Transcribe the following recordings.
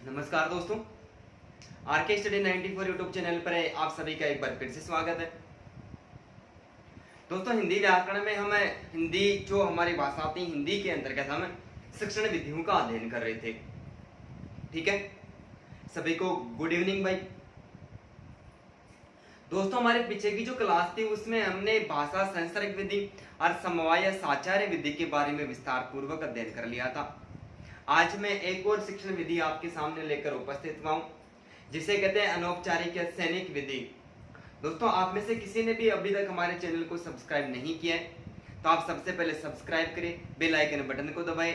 नमस्कार दोस्तों, R K study 94 YouTube channel पर आप सभी का एक बार फिर से स्वागत है। दोस्तों, हिंदी व्याकरण में हमें हिंदी जो हमारी भाषा आती है, हिंदी के अंतर्गत हम शिक्षण विधियों का अध्ययन कर रहे थे। ठीक है, सभी को गुड इवनिंग भाई। दोस्तों, हमारे पीछे की जो क्लास थी उसमें हमने भाषा संसर्ग विधि और समवाय साचार्य विधि के बारे में विस्तार पूर्वक अध्ययन कर लिया था। आज मैं एक और शिक्षण विधि आपके सामने लेकर उपस्थित हुआ हूं, जिसे कहते हैं अनौपचारिक या सैनिक विधि। दोस्तों, आप में से किसी ने भी अभी तक हमारे चैनल को सब्सक्राइब नहीं किया है तो आप सबसे पहले सब्सक्राइब करें, बेल आइकन बटन को दबाएं।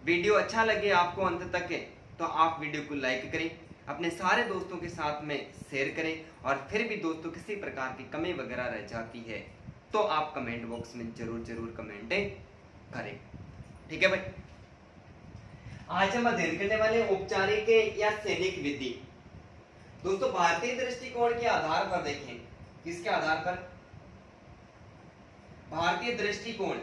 वीडियो अच्छा लगे आपको अंत तक है तो आप वीडियो को लाइक करें, अपने सारे दोस्तों के साथ में शेयर करें, और फिर भी दोस्तों किसी प्रकार की कमी वगैरह रह जाती है तो आप कमेंट बॉक्स में जरूर कमेंट करें। ठीक है भाई। आज हम अध्ययन करने वाले औपचारिक या सैनिक विधि। दोस्तों, भारतीय दृष्टिकोण के आधार पर देखें, किसके आधार पर? भारतीय दृष्टिकोण,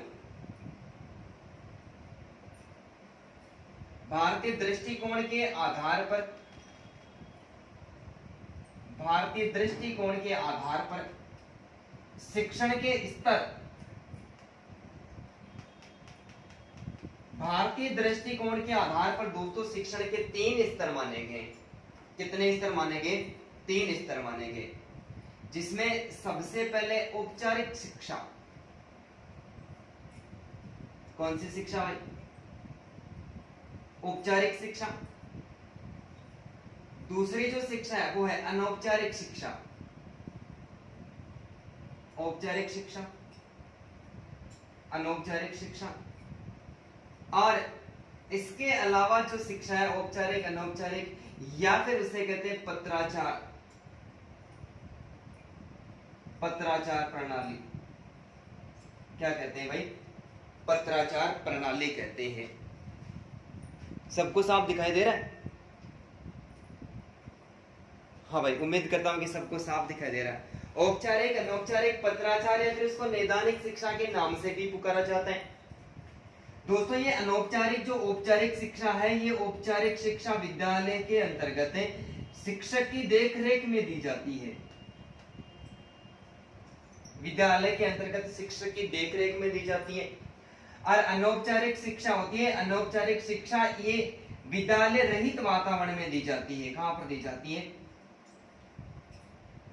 भारतीय दृष्टिकोण के आधार पर, भारतीय दृष्टिकोण के आधार पर शिक्षण के स्तर, भारतीय दृष्टिकोण के आधार पर दोस्तों शिक्षण के 3 स्तर माने गए। कितने स्तर माने गए? 3 स्तर माने गए, जिसमें सबसे पहले औपचारिक शिक्षा। कौन सी शिक्षा भाई? औपचारिक शिक्षा। दूसरी जो शिक्षा है वो है अनौपचारिक शिक्षा। औपचारिक शिक्षा, अनौपचारिक शिक्षा। और इसके अलावा जो शिक्षा है औपचारिक, अनौपचारिक, या फिर उसे कहते हैं पत्राचार, पत्राचार प्रणाली। क्या कहते हैं भाई? पत्राचार प्रणाली कहते हैं। सबको साफ दिखाई दे रहा है? हाँ भाई, उम्मीद करता हूं कि सबको साफ दिखाई दे रहा है। औपचारिक, अनौपचारिक, पत्राचार, या फिर इसको नैदानिक शिक्षा के नाम से भी पुकारा जाता है। दोस्तों, ये अनौपचारिक जो औपचारिक शिक्षा है, ये औपचारिक शिक्षा विद्यालय के अंतर्गत है, शिक्षक की देखरेख में दी जाती है। विद्यालय के अंतर्गत शिक्षक की देखरेख में दी जाती है। और अनौपचारिक शिक्षा होती है, अनौपचारिक शिक्षा ये विद्यालय रहित वातावरण में दी जाती है। कहां पर दी जाती है?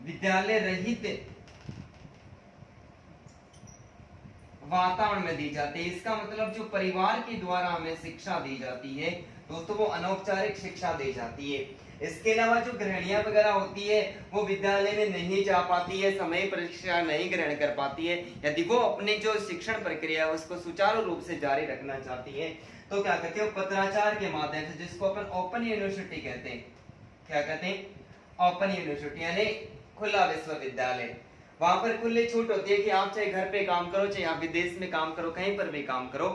विद्यालय रहित वातावरण में दी जाती है। इसका मतलब जो परिवार के द्वारा हमें शिक्षा दी जाती है दोस्तों, वो अनौपचारिक शिक्षा दी जाती है। इसके अलावा जो गृहिणियां वगैरह होती है वो विद्यालय में नहीं जा पाती है, समय परीक्षा नहीं ग्रहण कर पाती है। यदि वो अपनी जो शिक्षण प्रक्रिया है उसको सुचारू रूप से जारी रखना चाहती है तो क्या कहते हैं? पत्राचार के माध्यम से, जिसको अपन ओपन यूनिवर्सिटी कहते हैं। क्या कहते हैं? ओपन यूनिवर्सिटी, यानी खुला विश्वविद्यालय। वहां पर खुली छूट होती है कि आप चाहे घर पे काम करो, चाहे आप विदेश में काम करो, कहीं पर भी काम करो,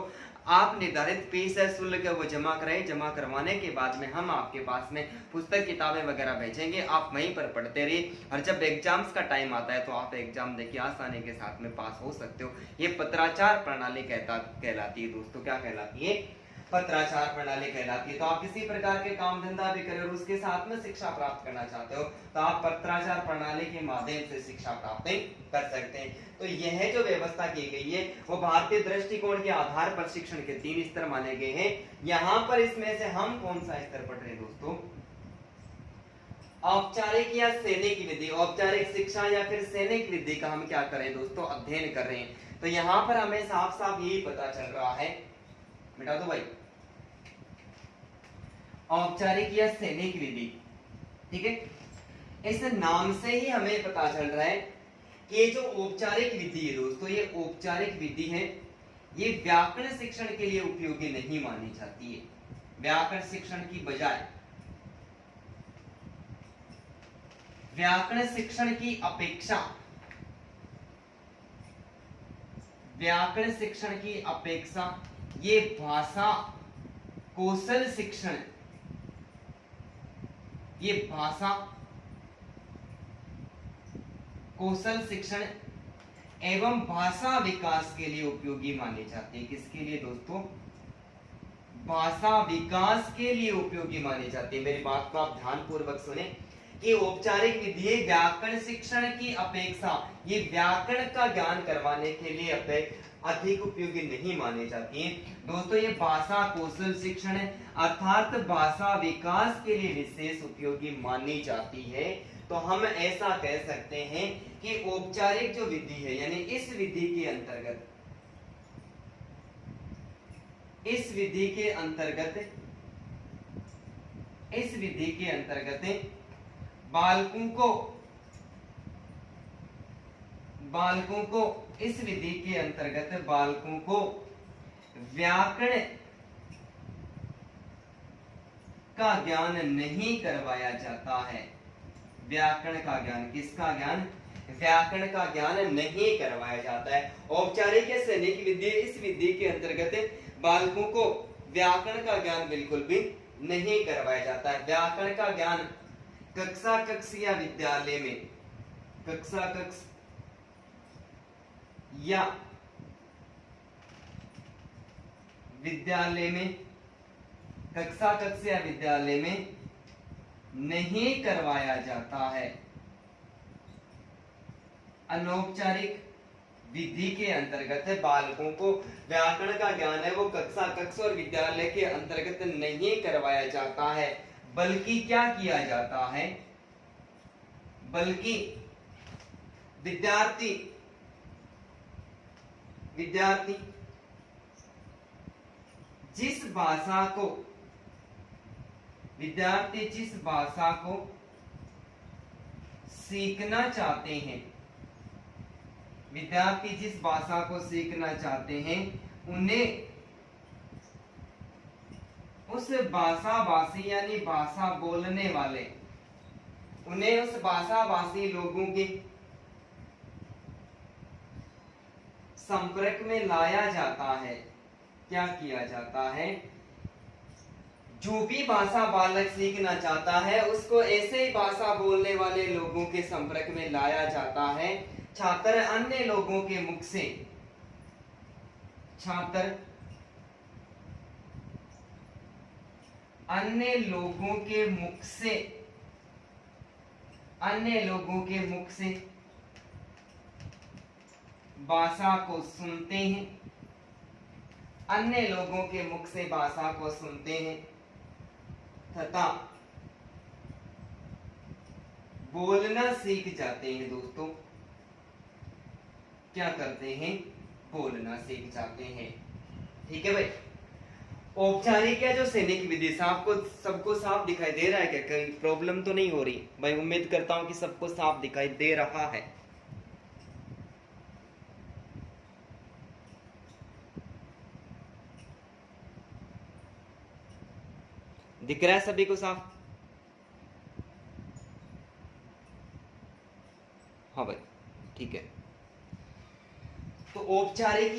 आप निर्धारित फीस है शुल्क है वो जमा कराएं। जमा करवाने के बाद में हम आपके पास में पुस्तक किताबें वगैरह भेजेंगे, आप वहीं पर पढ़ते रहिए, और जब एग्जाम्स का टाइम आता है तो आप एग्जाम देके आसानी के साथ में पास हो सकते हो। ये पत्राचार प्रणाली कहलाती है दोस्तों। क्या कहलाती है? पत्राचार प्रणाली कहलाती है। तो आप किसी प्रकार के काम धंधा भी करें और उसके साथ में शिक्षा प्राप्त करना चाहते हो तो आप पत्राचार प्रणाली के माध्यम से शिक्षा प्राप्त कर सकते हैं। तो यह जो व्यवस्था की गई है वो भारतीय दृष्टिकोण के आधार पर शिक्षण के 3 स्तर माने गए हैं। यहाँ पर इसमें से हम कौन सा स्तर पढ़ रहे हैं दोस्तों? औपचारिक या सैनिक विधि। औपचारिक शिक्षा या फिर सैनिक विधि का हम क्या करें दोस्तों? अध्ययन कर रहे हैं। तो यहाँ पर हमें साफ साफ यही पता चल रहा है, मिटा दो भाई, औपचारिक या सैनिक विधि। ठीक है, इस नाम से ही हमें पता चल रहा है कि ये जो औपचारिक विधि है दोस्तों, ये औपचारिक विधि है, ये व्याकरण शिक्षण के लिए उपयोगी नहीं मानी जाती है। व्याकरण शिक्षण की बजाय, व्याकरण शिक्षण की अपेक्षा, व्याकरण शिक्षण की अपेक्षा ये भाषा कौशल शिक्षण, ये भाषा कौशल शिक्षण एवं भाषा विकास के लिए उपयोगी माने जाते हैं। किसके लिए दोस्तों? भाषा विकास के लिए उपयोगी मानी जाती है। मेरी बात को आप ध्यानपूर्वक सुने कि औपचारिक विधि व्याकरण शिक्षण की अपेक्षा ये व्याकरण का ज्ञान करवाने के लिए अधिक उपयोगी नहीं मानी जाती है। दोस्तों ये भाषा कौशल शिक्षण है, अर्थात भाषा विकास के लिए विशेष उपयोगी मानी जाती है। तो हम ऐसा कह सकते हैं कि औपचारिक जो विधि है यानी इस विधि के अंतर्गत बालकों को व्याकरण का ज्ञान नहीं करवाया जाता है। व्याकरण का ज्ञान, किसका ज्ञान? व्याकरण का ज्ञान नहीं करवाया जाता है। औपचारिक या सैनिक विधि, इस विधि के अंतर्गत बालकों को व्याकरण का ज्ञान बिल्कुल भी नहीं करवाया जाता है। व्याकरण का ज्ञान कक्षा कक्ष या विद्यालय में, कक्षा कक्ष या विद्यालय में, कक्षा कक्ष या विद्यालय में नहीं करवाया जाता है। अनौपचारिक विधि के अंतर्गत बालकों को व्याकरण का ज्ञान है वो कक्षा कक्ष और विद्यालय के अंतर्गत नहीं करवाया जाता है, बल्कि क्या किया जाता है? बल्कि विद्यार्थी जिस भाषा को सीखना चाहते हैं, विद्यार्थी जिस भाषा को सीखना चाहते हैं उन्हें उस भाषा भाषी यानी भाषा बोलने वाले, उन्हें उस भाषा भाषी लोगों के संपर्क में लाया जाता है। क्या किया जाता है? जो भी भाषा बालक सीखना चाहता है उसको ऐसे ही भाषा बोलने वाले लोगों के संपर्क में लाया जाता है। छात्र अन्य लोगों के मुख से, अन्य लोगों के मुख से भाषा को सुनते हैं, अन्य लोगों के मुख से भाषा को सुनते हैं तथा बोलना सीख जाते हैं। दोस्तों क्या करते हैं? बोलना सीख जाते हैं। ठीक है भाई। औपचारिक या जो सैनिक विधि सबको साफ दिखाई दे रहा है क्या? कहीं प्रॉब्लम तो नहीं हो रही भाई? उम्मीद करता हूं कि सबको साफ दिखाई दे रहा है। दिख रहा है सभी को साफ? हाँ भाई ठीक है। तो औपचारिक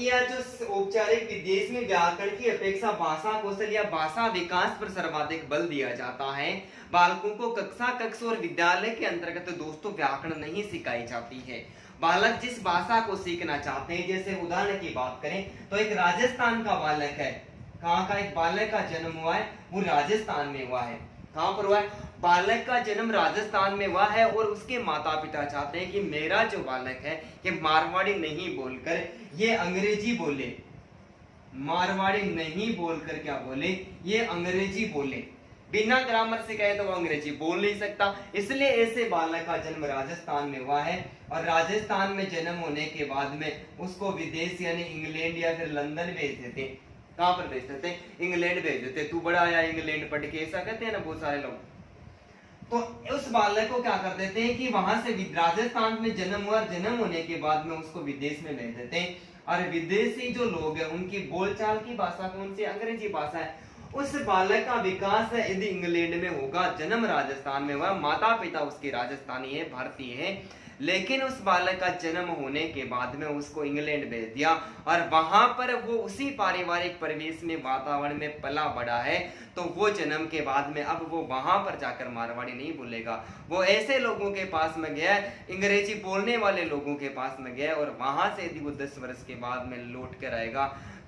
विदेश में व्याकरण की अपेक्षा भाषा कौशल या भाषा विकास पर सर्वाधिक बल दिया जाता है। बालकों को कक्षा कक्ष और विद्यालय के अंतर्गत दोस्तों व्याकरण नहीं सिखाई जाती है। बालक जिस भाषा को सीखना चाहते हैं, जैसे उदाहरण की बात करें तो एक राजस्थान का बालक है। कहाँ का एक बालक का जन्म हुआ है? वो राजस्थान में हुआ है। कहां पर हुआ है? बालक का जन्म राजस्थान में हुआ है और उसके माता पिता चाहते हैं कि मेरा जो बालक है ये मारवाड़ी नहीं बोलकर ये अंग्रेजी बोले। मारवाड़ी नहीं बोलकर क्या बोले? ये अंग्रेजी बोले। बिना ग्रामर से कहे तो वो अंग्रेजी बोल नहीं सकता, इसलिए ऐसे बालक का जन्म राजस्थान में हुआ है। और राजस्थान में जन्म होने के बाद में उसको विदेश यानी इंग्लैंड या फिर लंदन भेज देते। कहां पर भेज देते? इंग्लैंड भेज देते। तू बड़ा आया इंग्लैंड पढ़ के, ऐसा कहते हैं ना बहुत सारे लोग। तो उस बालक को क्या कर देते हैं कि वहां से राजस्थान में जन्म हुआ, जन्म होने के बाद में उसको विदेश में भेज देते हैं। और विदेशी जो लोग हैं उनकी बोलचाल की भाषा कौन सी? अंग्रेजी भाषा है। उस बालक का विकास है यदि इंग्लैंड में होगा, जन्म राजस्थान में हुआ, माता पिता उसके राजस्थानी है, भारतीय है, लेकिन उस बालक का जन्म होने के बाद में उसको इंग्लैंड भेज दिया और वहां पर वो उसी पारिवारिक परिवेश में वातावरण में पला बड़ा है, तो वो जन्म के बाद में अब वो वहां पर जाकर मारवाड़ी नहीं बोलेगा, वो ऐसे लोगों के पास में गया, अंग्रेजी बोलने वाले लोगों के पास में गया और वहां से यदि वो 10 वर्ष के बाद में लौट कर आएगा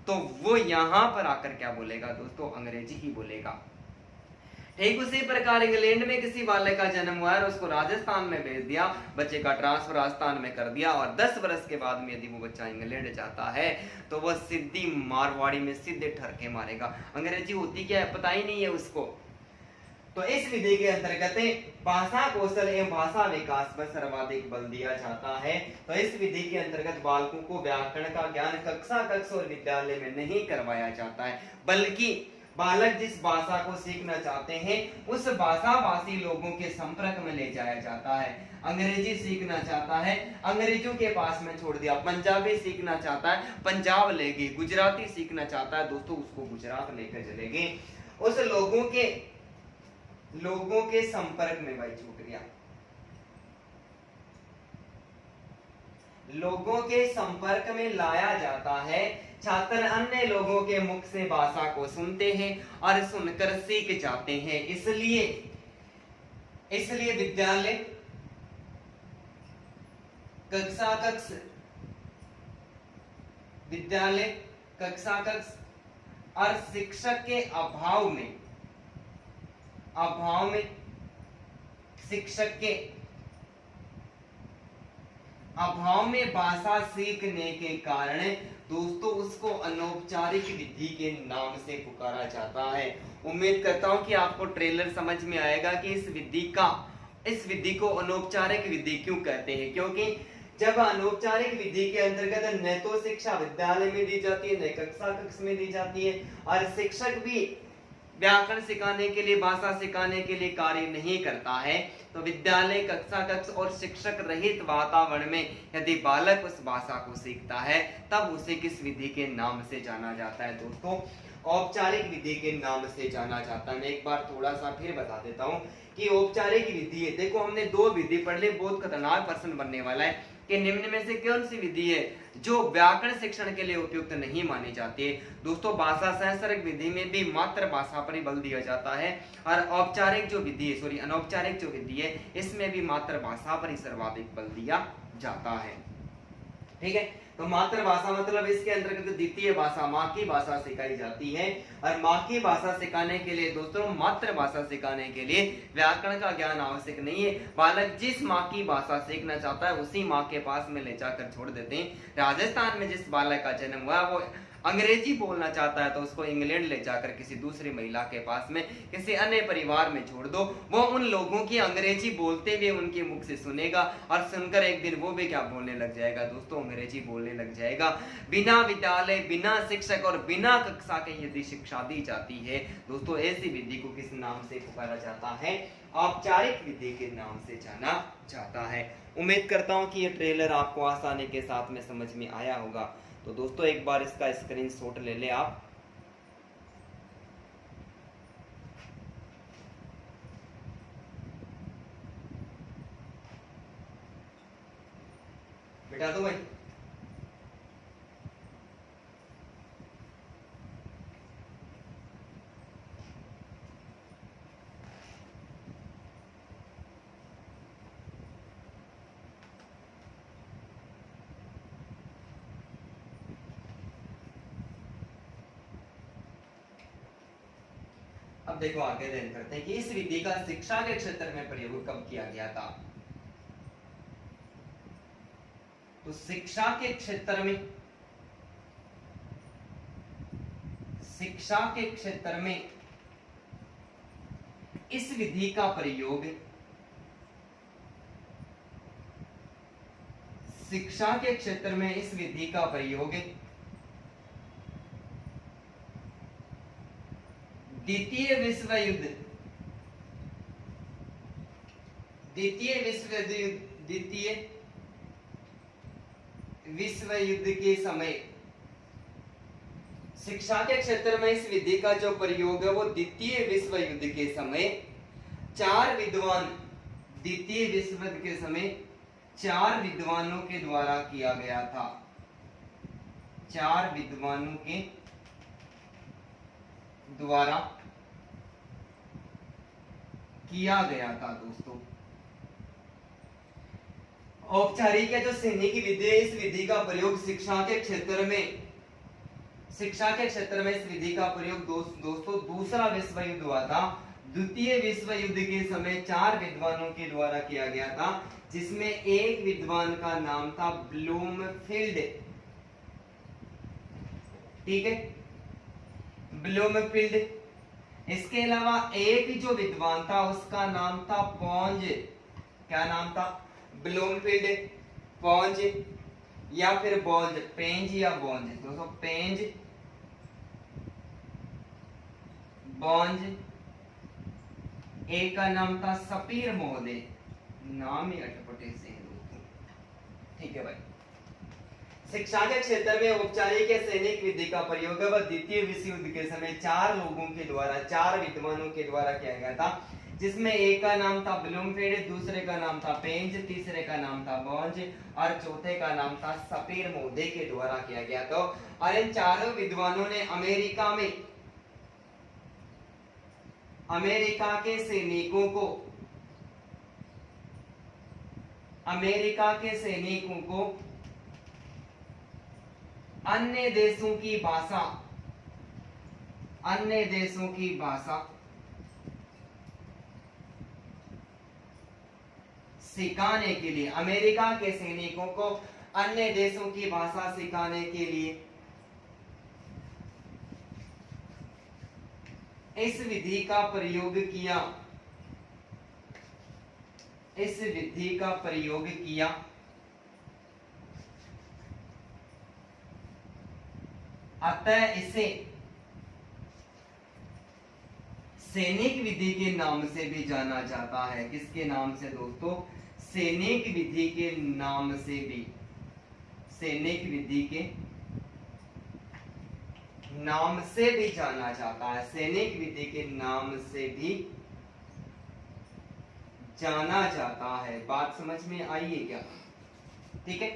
तो वो यहां पर आकर क्या बोलेगा दोस्तों, अंग्रेजी ही बोलेगा। ठीक उसी प्रकार इंग्लैंड में किसी बालक का जन्म हुआ और उसको राजस्थान में भेज दिया, बच्चे का ट्रांसफर राजस्थान में कर दिया और 10 वर्ष के बाद में यदि वो बच्चा इंग्लैंड जाता है तो वह सीधी मारवाड़ी में सीधे ठरके मारेगा, अंग्रेजी होती क्या है पता ही नहीं है उसको। तो इस विधि के अंतर्गत भाषा कौशल एवं भाषा विकास पर सर्वाधिक बल दिया जाता है। तो इस विधि के अंतर्गत बालकों को व्याकरण का ज्ञान कक्षा और विद्यालय में नहीं करवाया जाता है, बल्कि बालक जिस भाषा को सीखना चाहते हैं उस भाषा भाषी लोगों के संपर्क में ले जाया जाता है। अंग्रेजी सीखना चाहता है, अंग्रेजों के पास में छोड़ दिया, पंजाबी सीखना चाहता है, पंजाब ले गए, गुजराती सीखना चाहता है दोस्तों, उसको गुजरात लेकर चले गए, उस लोगों के संपर्क में भाई छूट गया, लोगों के संपर्क में लाया जाता है। छात्र अन्य लोगों के मुख से भाषा को सुनते हैं और सुनकर सीख जाते हैं, इसलिए विद्यालय कक्षा और शिक्षक के अभाव में शिक्षक के अभाव में भाषा सीखने के कारण दोस्तों उसको अनौपचारिक विधि के नाम से पुकारा जाता है। उम्मीद करता हूं कि आपको ट्रेलर समझ में आएगा कि इस विधि को अनौपचारिक विधि क्यों कहते हैं, क्योंकि जब अनौपचारिक विधि के अंतर्गत न तो शिक्षा विद्यालय में दी जाती है, न कक्षा में दी जाती है, और शिक्षक भी व्याकरण सिखाने के लिए, भाषा सिखाने के लिए कार्य नहीं करता है, तो विद्यालय कक्षा और शिक्षक रहित वातावरण में यदि बालक उस भाषा को सीखता है तब उसे किस विधि के नाम से जाना जाता है दोस्तों, औपचारिक विधि के नाम से जाना जाता है। मैं एक बार थोड़ा सा फिर बता देता हूं कि औपचारिक विधि है, देखो हमने 2 विधि पढ़ ली, बहुत खतरनाक प्रश्न बनने वाला है कि निम्न में से कौन सी विधि है जो व्याकरण शिक्षण के लिए उपयुक्त नहीं मानी जाती है। दोस्तों भाषा सहस्त्रक विधि में भी मात्र भाषा पर ही बल दिया जाता है और अनौपचारिक जो विधि है इसमें भी मात्र भाषा पर ही सर्वाधिक बल दिया जाता है। ठीक है, तो मातृभाषा मतलब इसके अंतर्गत द्वितीय भाषा, माँ की भाषा सिखाई जाती है और माँ की भाषा सिखाने के लिए दोस्तों, मातृभाषा सिखाने के लिए व्याकरण का ज्ञान आवश्यक नहीं है। बालक जिस माँ की भाषा सीखना चाहता है उसी माँ के पास में ले जाकर छोड़ देते हैं। राजस्थान में जिस बालक का जन्म हुआ वो अंग्रेजी बोलना चाहता है तो उसको इंग्लैंड ले जाकर किसी दूसरी महिला के पास में, किसी अन्य परिवार में छोड़ दो, वो उन लोगों की अंग्रेजी बोलते हुए उनके मुख से सुनेगा और सुनकर एक दिन वो भी क्या बोलने लग जाएगा दोस्तों, अंग्रेजी बोलने लग जाएगा। बिना विद्यालय, बिना शिक्षक और बिना कक्षा के यदि शिक्षा दी जाती है दोस्तों, ऐसी विधि को किस नाम से पुकारा जाता है, औपचारिक विधि के नाम से जाना जाता है। उम्मीद करता हूं कि ये ट्रेलर आपको आसानी के साथ में समझ में आया होगा। तो दोस्तों एक बार इसका स्क्रीनशॉट ले ले आप। बिठा दो भाई। अब देखो आगे अध्ययन करते हैं कि इस विधि का शिक्षा के क्षेत्र में प्रयोग कब किया गया था। तो शिक्षा के क्षेत्र में इस विधि का प्रयोग शिक्षा के क्षेत्र में इस विधि का प्रयोग द्वितीय विश्व युद्ध के समय, शिक्षा के क्षेत्र में इस विधि का जो प्रयोग है वो द्वितीय विश्व युद्ध के समय 4 विद्वान, द्वितीय विश्व युद्ध के समय 4 विद्वानों के द्वारा किया गया था। 4 विद्वानों के द्वारा किया गया था दोस्तों। औपचारिक या जो सैनिक विधि है, इस विधि का प्रयोग शिक्षा के क्षेत्र में इस विधि का प्रयोग दोस्तों दूसरा विश्व युद्ध हुआ था। द्वितीय विश्व युद्ध के समय 4 विद्वानों के द्वारा किया गया था, जिसमें एक विद्वान का नाम था ब्लूमफील्ड। ठीक है, ब्लूमफील्ड। इसके अलावा एक जो विद्वान था उसका नाम था पॉन्ज। क्या नाम था? ब्लूमफील्ड, पॉन्ज या फिर बॉन्ज, पेंज या बॉन्ज दोस्तों, पेंज, बॉन्ज। एक का नाम था सपीर महोदय, नाम ही अटपटे से है दोस्तों। ठीक है भाई, शिक्षा के क्षेत्र में औपचारिक या सैनिक विधि का प्रयोग वह द्वितीय विश्व युद्ध के समय 4 लोगों के द्वारा, 4 विद्वानों के द्वारा किया गया था, जिसमें एक का नाम था ब्लूमफील्ड, दूसरे का नाम था पेंज, तीसरे का नाम था बॉन्ज और चौथे का नाम था सपीर महोदय के द्वारा किया गया था। और इन चारों विद्वानों ने अमेरिका के सैनिकों को अन्य देशों की भाषा सिखाने के लिए, अमेरिका के सैनिकों को अन्य देशों की भाषा सिखाने के लिए इस विधि का प्रयोग किया। अतः इसे सैनिक विधि के नाम से भी जाना जाता है। किसके नाम से दोस्तों? सैनिक विधि के नाम से भी, सैनिक विधि के नाम से भी जाना जाता है। सैनिक विधि के नाम से भी जाना जाता है। बात समझ में आई है क्या? ठीक है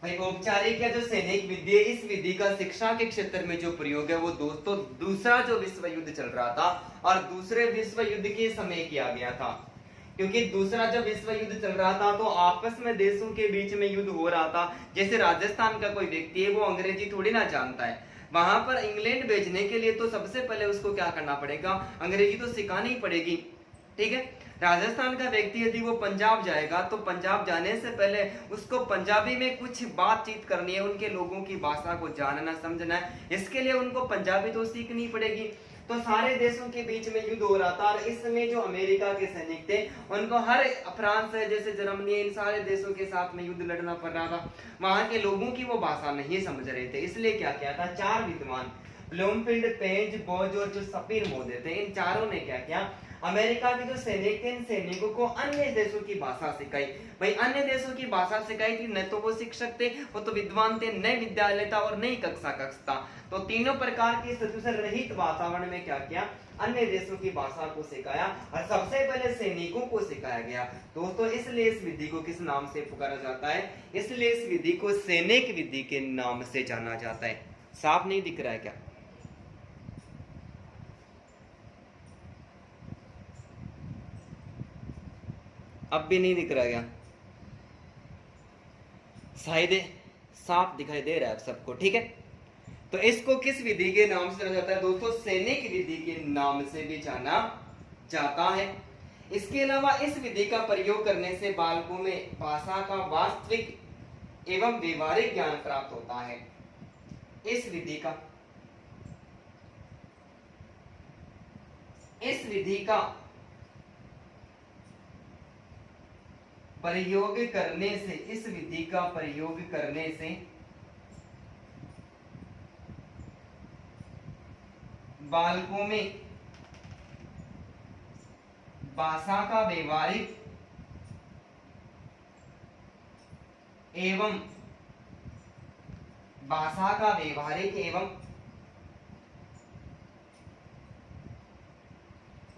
भाई, औपचारिक या जो सैनिक विधि है, इस विधि का शिक्षा के क्षेत्र में जो प्रयोग है वो दोस्तों दूसरा जो विश्व युद्ध चल रहा था और दूसरे विश्व युद्ध के समय किया गया था। क्योंकि दूसरा जब विश्व युद्ध चल रहा था तो आपस में देशों के बीच में युद्ध हो रहा था। जैसे राजस्थान का कोई व्यक्ति है, वो अंग्रेजी थोड़ी ना जानता है, वहां पर इंग्लैंड भेजने के लिए तो सबसे पहले उसको क्या करना पड़ेगा? अंग्रेजी तो सिखानी ही पड़ेगी। ठीक है, राजस्थान का व्यक्ति यदि वो पंजाब जाएगा तो पंजाब जाने से पहले उसको पंजाबी में कुछ बातचीत करनी है, उनके लोगों की भाषा को जानना समझना है, इसके लिए उनको पंजाबी तो सीखनी पड़ेगी। तो सारे देशों के बीच में युद्ध हो रहा था और इस समय जो अमेरिका के सैनिक थे उनको हर फ्रांस है, जैसे जर्मनी, इन सारे देशों के साथ में युद्ध लड़ना पड़ रहा था। वहां के लोगों की वो भाषा नहीं समझ रहे थे, इसलिए क्या किया था, 4 विद्वान ब्लूमफील्ड, पेंज, बॉज और जो सपीर महोदय थे, इन चारों ने क्या किया, अमेरिका के जो सैनिक थे इन सैनिकों को अन्य देशों की भाषा सिखाई। भाई अन्य देशों की भाषा सिखाई थी, न तो वो शिक्षक थे, वो तो विद्वान थे, नए विद्यालय था और नई कक्षा था। तो तीनों प्रकार के शत्रु रहित वातावरण में क्या किया, अन्य देशों की भाषा को सिखाया और सबसे पहले सैनिकों को सिखाया गया। दोस्तों इसलिए इस विधि को किस नाम से पुकारा जाता है? इसलिए इस विधि को सैनिक विधि के नाम से जाना जाता है। साफ नहीं दिख रहा है क्या? अब भी नहीं दिख रहा क्या? शायद साफ दिखाई दे रहा है सबको। ठीक है, तो इसको किस विधि के नाम से जाना जाता है दोस्तों? सैनिक विधि के नाम से भी जाना जाता है। इसके अलावा इस विधि का प्रयोग करने से बालकों में भाषा का वास्तविक एवं व्यवहारिक ज्ञान प्राप्त होता है। इस विधि का प्रयोग करने से बालकों में भाषा का व्यवहारिक एवं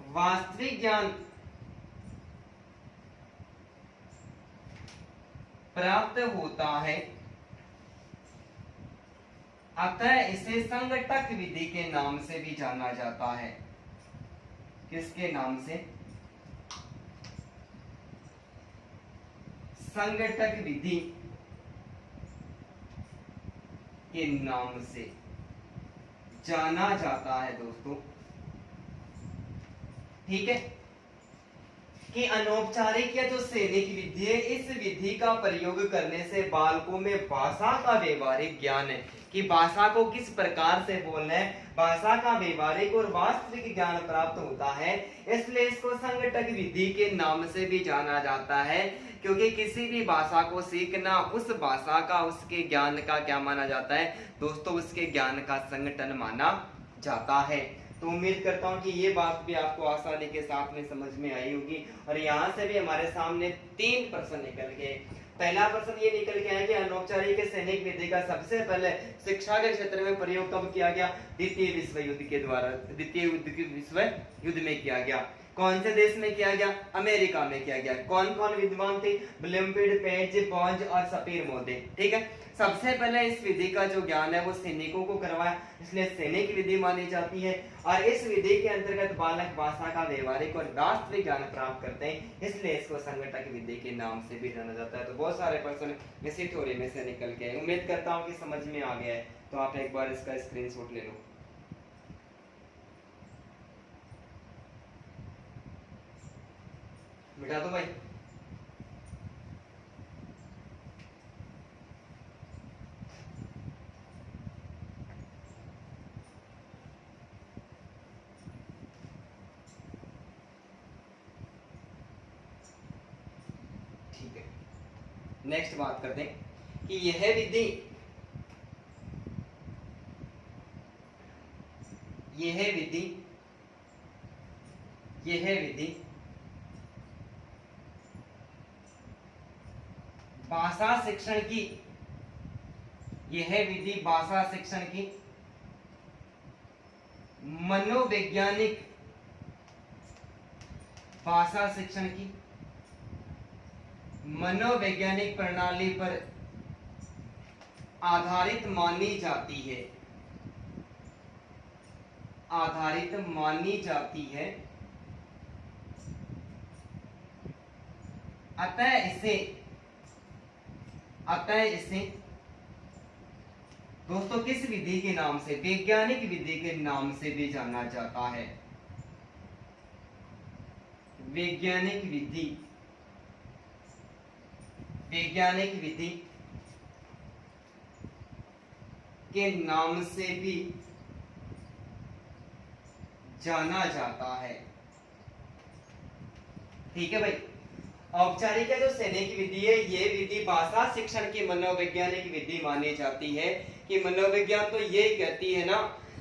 वास्तविक ज्ञान प्राप्त होता है, अतः इसे संघटक विधि के नाम से भी जाना जाता है। किसके नाम से? संघटक विधि के नाम से जाना जाता है दोस्तों। ठीक है कि अनौपचारिक या जो सैनिक विधि है, इस विधि का प्रयोग करने से बालकों में भाषा का व्यवहारिक ज्ञान है कि भाषा को किस प्रकार से बोलना है, भाषा का व्यवहारिक और वास्तविक ज्ञान प्राप्त होता है। इसलिए इसको संघटक विधि के नाम से भी जाना जाता है, क्योंकि किसी भी भाषा को सीखना उस भाषा का, उसके ज्ञान का क्या माना जाता है दोस्तों? उसके ज्ञान का संगठन माना जाता है। तो उम्मीद करता हूं कि ये बात भी आपको आसानी के साथ में समझ में आई होगी। और यहाँ से भी हमारे सामने 3 प्रश्न निकल गए। पहला प्रश्न ये निकल के आया कि अनौपचारिक सैनिक विधि का सबसे पहले शिक्षा के क्षेत्र में प्रयोग कब किया गया? द्वितीय विश्व युद्ध के द्वारा, द्वितीय विश्व युद्ध में किया गया। कौन से देश में किया गया? अमेरिका में किया गया। कौन कौन विद्वान थे? ब्लूमफील्ड, पेज, बॉन्ज और सपीर मोदे। ठीक है, सबसे पहले इस विधि का जो ज्ञान है वो सैनिकों को करवाया, इसलिए सैनिक विधि मानी जाती है। और इस विधि के अंतर्गत बालक भाषा का व्यवहारिक और वास्तविक ज्ञान प्राप्त करते हैं, इसलिए इसको संघटक विधि के नाम से भी जाना जाता है। तो बहुत सारे प्रश्न इसी थ्योरी में से निकल के आए। उम्मीद करता हूँ कि समझ में आ गया है। तो आप एक बार इसका स्क्रीनशॉट ले लो। मिटा दो भाई। ठीक है, नेक्स्ट बात करते हैं कि यह विधि भाषा शिक्षण की, यह विधि भाषा शिक्षण की मनोवैज्ञानिक, भाषा शिक्षण की मनोवैज्ञानिक प्रणाली पर आधारित मानी जाती है, आधारित मानी जाती है। अतः इसे दोस्तों किस विधि के नाम से? वैज्ञानिक विधि के नाम से भी जाना जाता है। वैज्ञानिक विधि, वैज्ञानिक विधि के नाम से भी जाना जाता है। ठीक है भाई। औपचारिक जो सैनिक विधि है, ये विधि भाषा शिक्षण की मनोवैज्ञानिक विधि मानी जाती है कि मनोविज्ञान तो ये कहती है ना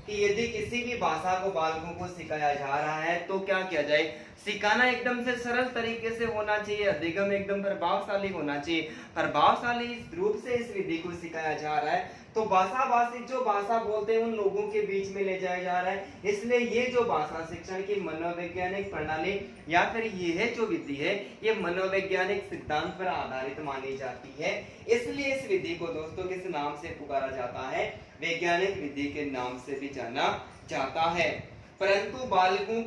कि यदि किसी भी भाषा को बालकों को सिखाया जा रहा है तो क्या किया जाए? सिखाना एकदम से सरल तरीके से होना चाहिए, अधिगम एकदम प्रभावशाली होना चाहिए। प्रभावशाली रूप से इस विधि को सिखाया जा रहा है तो भाषा भाषी जो भाषा बोलते हैं उन लोगों के बीच में ले जाया जा रहा है। इसलिए ये जो भाषा शिक्षण की मनोवैज्ञानिक प्रणाली या फिर ये जो विधि है, ये मनोवैज्ञानिक सिद्धांत पर आधारित मानी जाती है। इसलिए इस विधि को दोस्तों किस नाम से पुकारा जाता है? वैज्ञानिक विधि के नाम से भी जाना जाता है। परंतु बालकों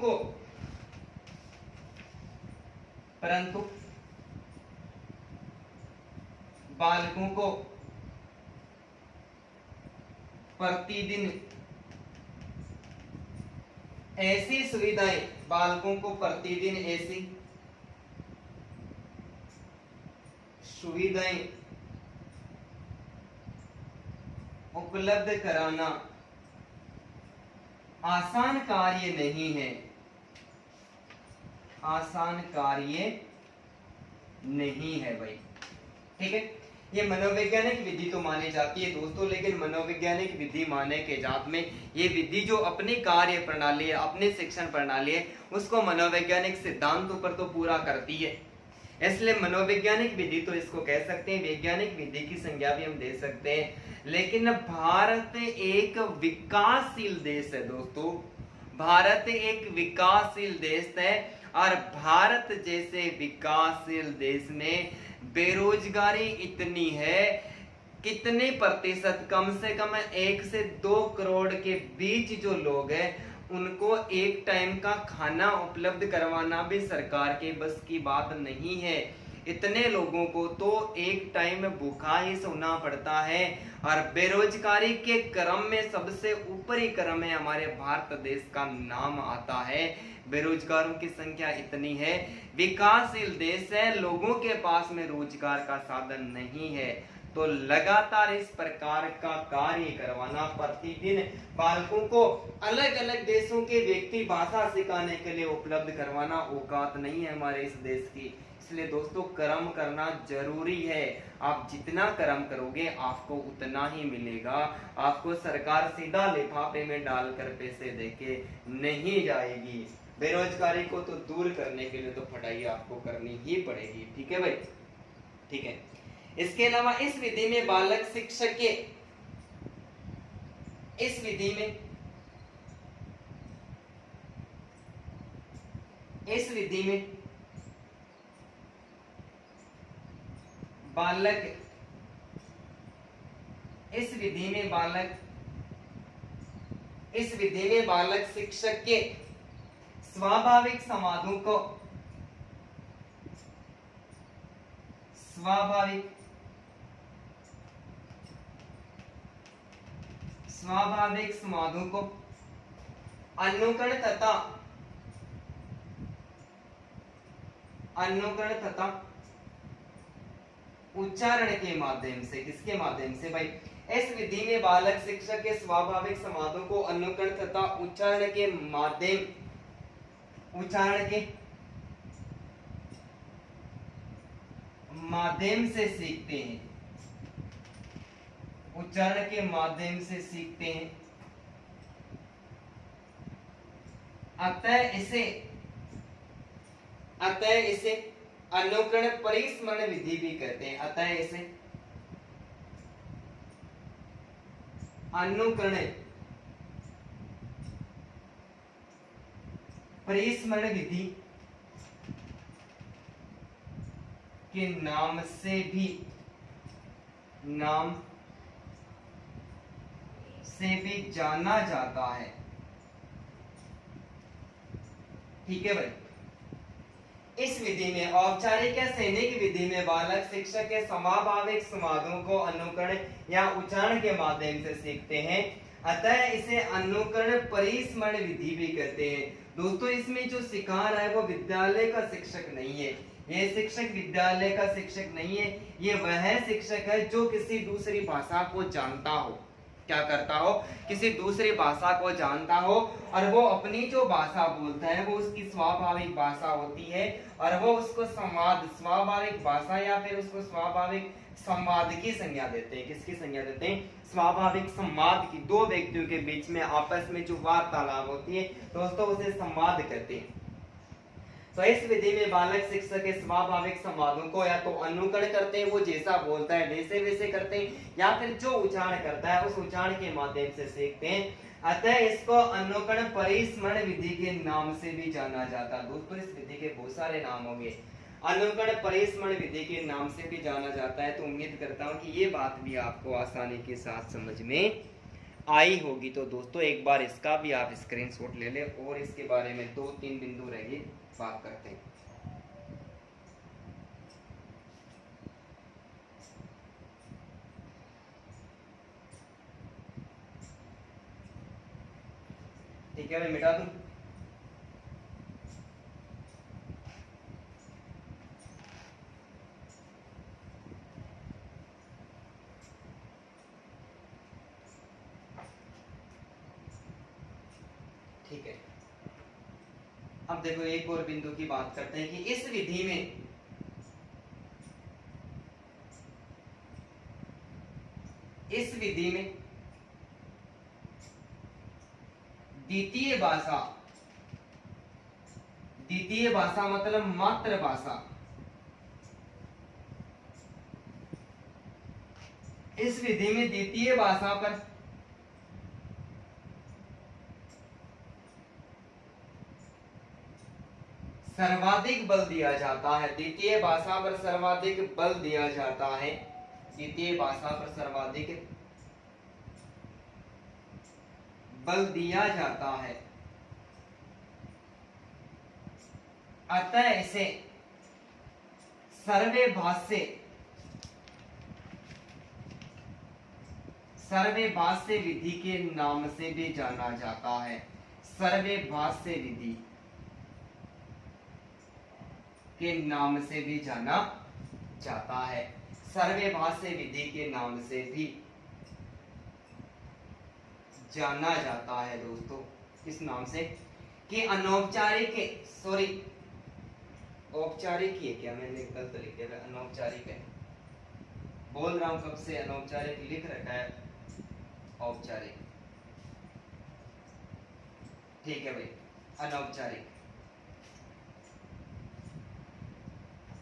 को प्रतिदिन ऐसी सुविधाएं, बालकों को प्रतिदिन ऐसी सुविधाएं उपलब्ध कराना आसान कार्य नहीं है, आसान कार्य नहीं है भाई। ठीक है, ये मनोवैज्ञानिक विधि तो मानी जाती है दोस्तों, लेकिन मनोवैज्ञानिक विधि माने के जात में ये विधि जो अपनी कार्य प्रणाली है, अपनी शिक्षण प्रणाली है, उसको मनोवैज्ञानिक सिद्धांतों पर तो पूरा करती है। इसलिए मनोवैज्ञानिक विधि तो इसको कह सकते हैं, वैज्ञानिक विधि की संज्ञा भी हम दे सकते हैं। लेकिन भारत एक विकासशील देश है दोस्तों, भारत एक विकासशील देश है और भारत जैसे विकासशील देश में बेरोजगारी इतनी है, कितने प्रतिशत, कम से कम 1 से 2 करोड़ के बीच जो लोग हैं उनको एक टाइम का खाना उपलब्ध करवाना भी सरकार के बस की बात नहीं है। इतने लोगों को तो एक टाइम भूखा ही सोना पड़ता है। और बेरोजगारी के क्रम में सबसे ऊपरी क्रम में हमारे भारत देश का नाम आता है। बेरोजगारों की संख्या इतनी है, विकासशील देश है, लोगों के पास में रोजगार का साधन नहीं है। तो लगातार इस प्रकार का कार्य करवाना, प्रतिदिन बालकों को अलग अलग देशों के व्यक्ति भाषा सिखाने के लिए उपलब्ध करवाना औकात नहीं है हमारे इस देश की। इसलिए दोस्तों कर्म करना जरूरी है। आप जितना कर्म करोगे आपको उतना ही मिलेगा। आपको सरकार सीधा लिफाफे में डालकर पैसे देके नहीं जाएगी। बेरोजगारी को तो दूर करने के लिए तो पढ़ाई आपको करनी ही पड़ेगी। ठीक है भाई, ठीक है। इसके अलावा इस विधि में बालक शिक्षक के इस विधि में बालक शिक्षक के स्वाभाविक संवादों को अनुकरण तथा उच्चारण के माध्यम से, किसके माध्यम से भाई? इस विधि में बालक शिक्षक के स्वाभाविक संवादों को अनुकरण तथा उच्चारण के माध्यम से सीखते हैं। अतः इसे अनुकरण परिस्मरण विधि भी कहते हैं। अतः इसे अनुकरण परिस्मरण विधि के नाम से भी जाना जाता है। ठीक है भाई। इस विधि में औपचारिक या सैनिक विधि में बालक शिक्षक के स्वाभाविक संवादों को अनुकरण या उच्चारण के माध्यम से सीखते हैं। अतः इसे अनुकरण परिस्मरण विधि भी कहते हैं। दोस्तों इसमें जो सिखा रहा है वो विद्यालय का शिक्षक नहीं है। ये शिक्षक विद्यालय का शिक्षक नहीं है। ये वह शिक्षक है जो किसी दूसरी भाषा को जानता हो। क्या करता हो? किसी दूसरी भाषा को जानता हो और वो अपनी जो भाषा बोलता है वो उसकी स्वाभाविक भाषा होती है और वो उसको स्वाभाविक भाषा या फिर उसको स्वाभाविक संवाद की संज्ञा देते हैं। किसकी संज्ञा देते हैं? स्वाभाविक संवाद की। दो व्यक्तियों के बीच में आपस में जो वार्तालाप होती है दोस्तों उसे संवाद कहते हैं। तो इस विधि में बालक शिक्षक के स्वाभाविक संवादों को या तो अनुकरण करते हैं, वो जैसा बोलता है वैसे वैसे करते हैं, या फिर जो उच्चारण करता है उस उच्चारण के माध्यम से सीखते हैं। अतः इसको अनुकरण परिस्मरण विधि के नाम से भी जाना जाता है। दोस्तों इस विधि के बहुत सारे नाम होंगे। अनुकरण परिस्मरण विधि के नाम से भी जाना जाता है। तो उम्मीद करता हूँ कि ये बात भी आपको आसानी के साथ समझ में आई होगी। तो दोस्तों एक बार इसका भी आप स्क्रीनशॉट ले ले और इसके बारे में 2-3 बिंदु रह गए, बात करते हैं। ठीक है, मैं मिटा दूं। ठीक है, अब देखो एक और बिंदु की बात करते हैं कि इस विधि में द्वितीय भाषा मतलब मातृभाषा, इस विधि में द्वितीय भाषा पर सर्वाधिक बल दिया जाता है। द्वितीय भाषा पर सर्वाधिक बल दिया जाता है। द्वितीय भाषा पर सर्वाधिक बल दिया जाता है। अतः इसे सर्वे भाष्य विधि के नाम से भी जाना जाता है। सर्वे भाष्य विधि के नाम से भी जाना जाता है। सर्वे भाष्य विधि के नाम से भी जाना जाता है दोस्तों। किस नाम से? कि अनौपचारिक, सॉरी औपचारिक है क्या, मैंने गलत लिख दिया, अनौपचारिक है। बोल रहा हूं कब से अनौपचारिक लिख रखा है, औपचारिक। ठीक है भाई, अनौपचारिक।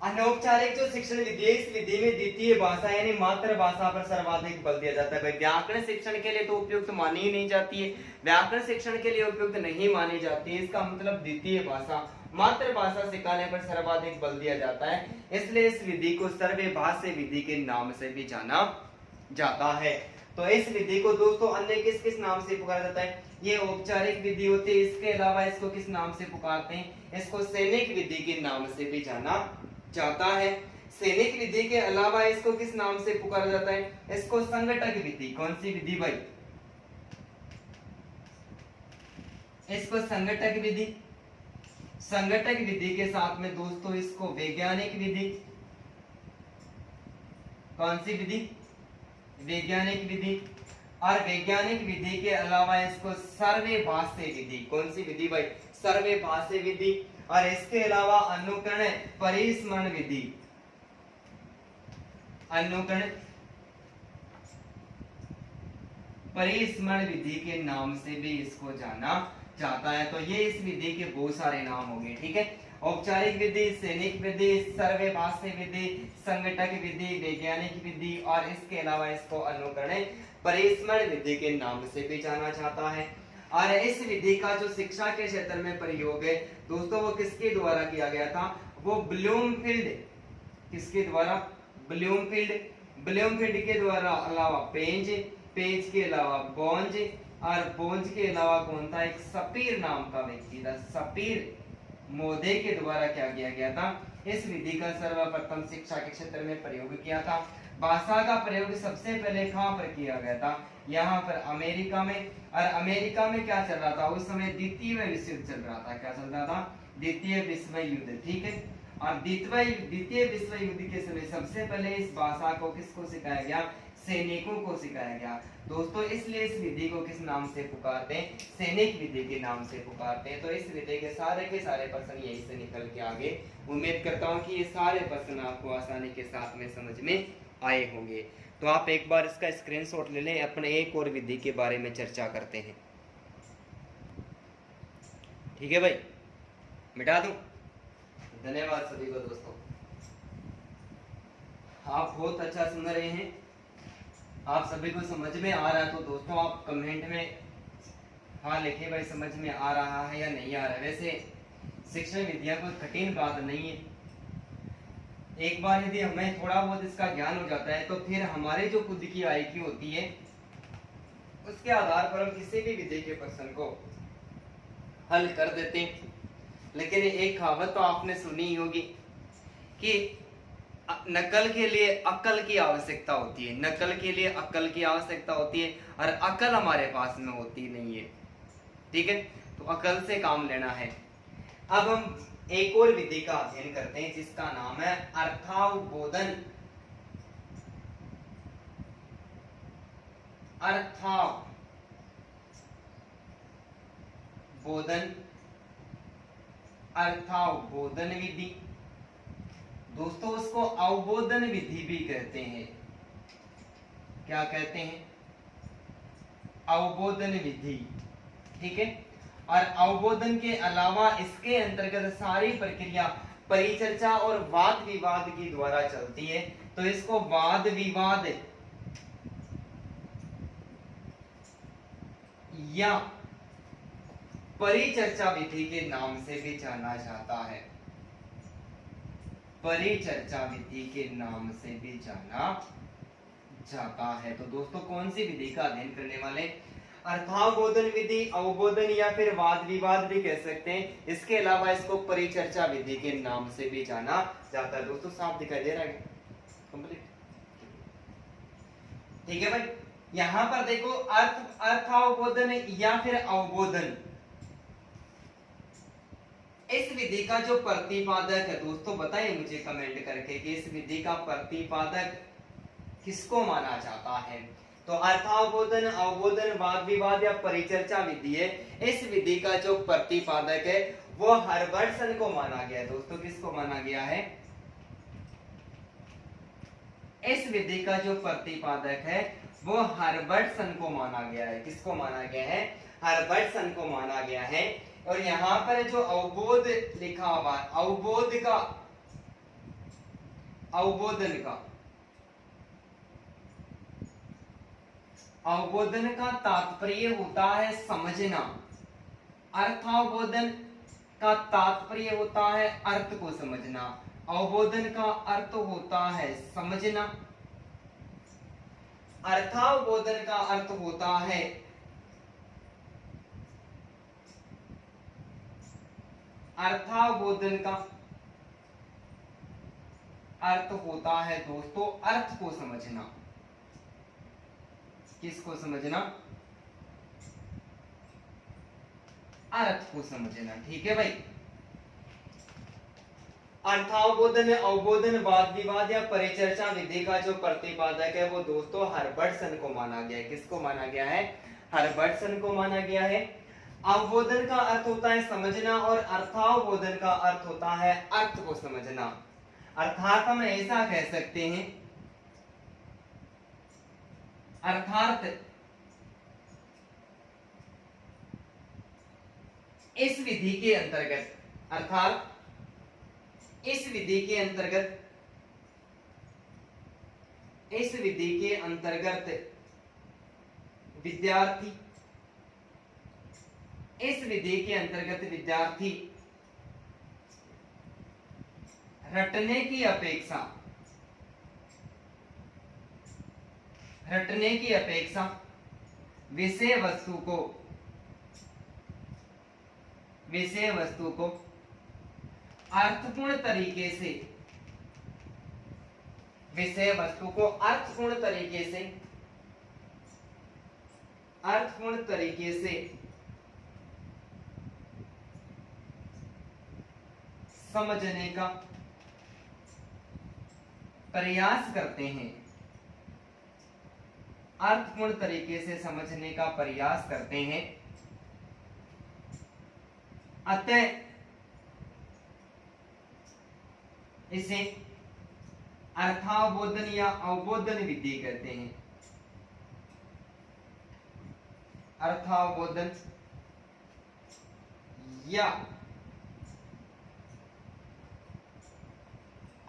अनौपचारिक जो शिक्षण विधि है, इस विधि में द्वितीय भाषा यानी मातृभाषा पर सर्वाधिक बल दिया जाता है। भाई व्याकरण शिक्षण के लिए तो उपयुक्त मानी ही नहीं जाती है, व्याकरण शिक्षण के लिए उपयुक्त नहीं मानी जाती है। इसका मतलब द्वितीय भाषा, मातृभाषा सिखाने पर सर्वाधिक बल दिया जाता है। इसलिए इस विधि को सर्वे भाष्य विधि के नाम से भी जाना जाता है। तो इस विधि को दोस्तों अन्य किस किस नाम से पुकारा जाता है? ये औपचारिक विधि होती है। इसके अलावा इसको किस नाम से पुकारते हैं? इसको सैनिक विधि के नाम से भी जाना जाता है। सैनिक विधि के अलावा इसको किस नाम से पुकारा जाता है? इसको संगठक विधि। कौन सी विधि भाई? इसको संगठक विधि। संगठक विधि के साथ में दोस्तों इसको वैज्ञानिक विधि। कौन सी विधि? वैज्ञानिक विधि। और वैज्ञानिक विधि के अलावा इसको सर्वे भाष्य विधि। कौन सी विधि भाई? सर्वे भाष्य विधि। और इसके अलावा अनुकरण परिस्मरण विधि। अनुकरण परिस्मरण विधि के नाम से भी इसको जाना जाता है। तो ये इस विधि के बहुत सारे नाम हो गए। ठीक है, औपचारिक विधि, सैनिक विधि, सर्वे भाष्य विधि, संगठक विधि, वैज्ञानिक विधि और इसके अलावा इसको अनुकरण परिस्मरण विधि के नाम से भी जाना जाता है। और इस विधि का जो शिक्षा के क्षेत्र में प्रयोग है दोस्तों, वो किसके द्वारा किया गया था? वो ब्लूमफील्ड। किसके द्वारा? ब्लूमफील्ड के द्वारा। अलावा पेंज, पेंज के अलावा बोंज, और बोंज के अलावा कौन था? एक सपीर नाम का व्यक्ति था। सपीर मोदे के द्वारा क्या किया गया था? इस विधि का सर्वप्रथम शिक्षा के क्षेत्र में प्रयोग किया था। भाषा का प्रयोग सबसे पहले कहां पर किया गया था? यहाँ पर अमेरिका में। और अमेरिका में क्या चल रहा था उस समय? द्वितीय विश्व युद्ध चल रहा था। क्या चल रहा था? द्वितीय विश्व युद्ध। ठीक है, और द्वितीय विश्व युद्ध के समय सबसे पहले इस भाषा को किसको सिखाया गया? सैनिकों को सिखाया गया दोस्तों। इसलिए इस विधि को किस नाम से पुकारते हैं? सैनिक विधि के नाम से पुकारते हैं। तो इस विधि के सारे प्रश्न यहीं से निकल के आगे। उम्मीद करता हूँ कि ये सारे प्रश्न आपको आसानी के साथ में समझ में आए होंगे। तो आप एक बार इसका स्क्रीनशॉट ले लें। अपने एक और विधि के बारे में चर्चा करते हैं। ठीक है भाई, मिटा दूं? धन्यवाद सभी को दोस्तों, आप बहुत अच्छा सुन रहे हैं। आप सभी को समझ में आ रहा है तो दोस्तों आप कमेंट में हाँ लिखिए भाई, समझ में आ रहा है या नहीं आ रहा है। वैसे शिक्षण विधियां कोई कठिन बात नहीं है। एक बार यदि हमें थोड़ा बहुत इसका ज्ञान हो जाता है तो फिर हमारे जो खुद की IQ होती है उसके आधार पर हम किसी भी विधि के प्रश्न को हल कर देते हैं। लेकिन एक कहावत तो आपने सुनी ही होगी कि नकल के लिए अक्ल की आवश्यकता होती है। नकल के लिए अक्ल की आवश्यकता होती है और अक्ल हमारे पास में होती नहीं है। ठीक है, तो अक्ल से काम लेना है। अब हम एक और विधि का अध्ययन करते हैं जिसका नाम है अर्थावबोधन। अर्थावबोधन विधि दोस्तों, उसको अवबोधन विधि भी कहते हैं। क्या कहते हैं? अवबोधन विधि। ठीक है, और अवबोधन के अलावा इसके अंतर्गत सारी प्रक्रिया परिचर्चा और वाद विवाद के द्वारा चलती है। तो इसको वाद विवाद या परिचर्चा विधि के नाम से भी जाना जाता है। परिचर्चा विधि के नाम से भी जाना जाता है। तो दोस्तों कौन सी विधि का अध्ययन करने वाले? अर्थावबोधन विधि, अवबोधन या फिर वाद विवाद भी कह सकते हैं। इसके अलावा इसको परिचर्चा विधि के नाम से भी जाना जाता है। दोस्तों साफ दिखाई दे रहा है कंप्लीट? ठीक है भाई। यहां पर देखो अर्थावबोधन या फिर अवबोधन, इस विधि का जो प्रतिपादक है दोस्तों बताइए मुझे कमेंट करके कि इस विधि का प्रतिपादक किसको माना जाता है। तो अर्थावबोधन, अवबोधन, वाद विवाद या परिचर्चा विधि है, इस विधि का जो प्रतिपादक है वो हर्बर्टसन को माना गया है। दोस्तों किसको माना गया है? इस विधि का जो प्रतिपादक है वो हर्बर्टसन को माना गया है। किसको माना गया है? हर्बर्टसन को माना गया है। और यहां पर जो अवबोध लिखा हुआ है, अवबोधन का तात्पर्य होता है समझना। अर्थावबोधन का तात्पर्य होता है अर्थ को समझना। अवबोधन का अर्थ होता है समझना। अर्थावबोधन का अर्थ होता है दोस्तों अर्थ को समझना। किसको समझना? अर्थ को समझना। ठीक है भाई। अर्थावबोधन, अवबोधन, वाद विवाद या परिचर्चा विधि का जो प्रतिपादक है वो दोस्तों हर्बर्टसन को माना गया है। किसको माना गया है? हर्बर्टसन को माना गया है। अवबोधन का अर्थ होता है समझना और अर्थावबोधन का अर्थ होता है अर्थ को समझना। अर्थात हम ऐसा कह सकते हैं, अर्थात इस विधि के अंतर्गत, इस विधि के अंतर्गत विद्यार्थी, इस विधि के अंतर्गत विद्यार्थी रटने की अपेक्षा विषय वस्तु को अर्थपूर्ण तरीके से, विषय वस्तु को अर्थपूर्ण तरीके से समझने का प्रयास करते हैं। अर्थपूर्ण तरीके से समझने का प्रयास करते हैं। अतः इसे अर्थावबोधन या अवबोधन विधि कहते हैं। अर्थावबोधन या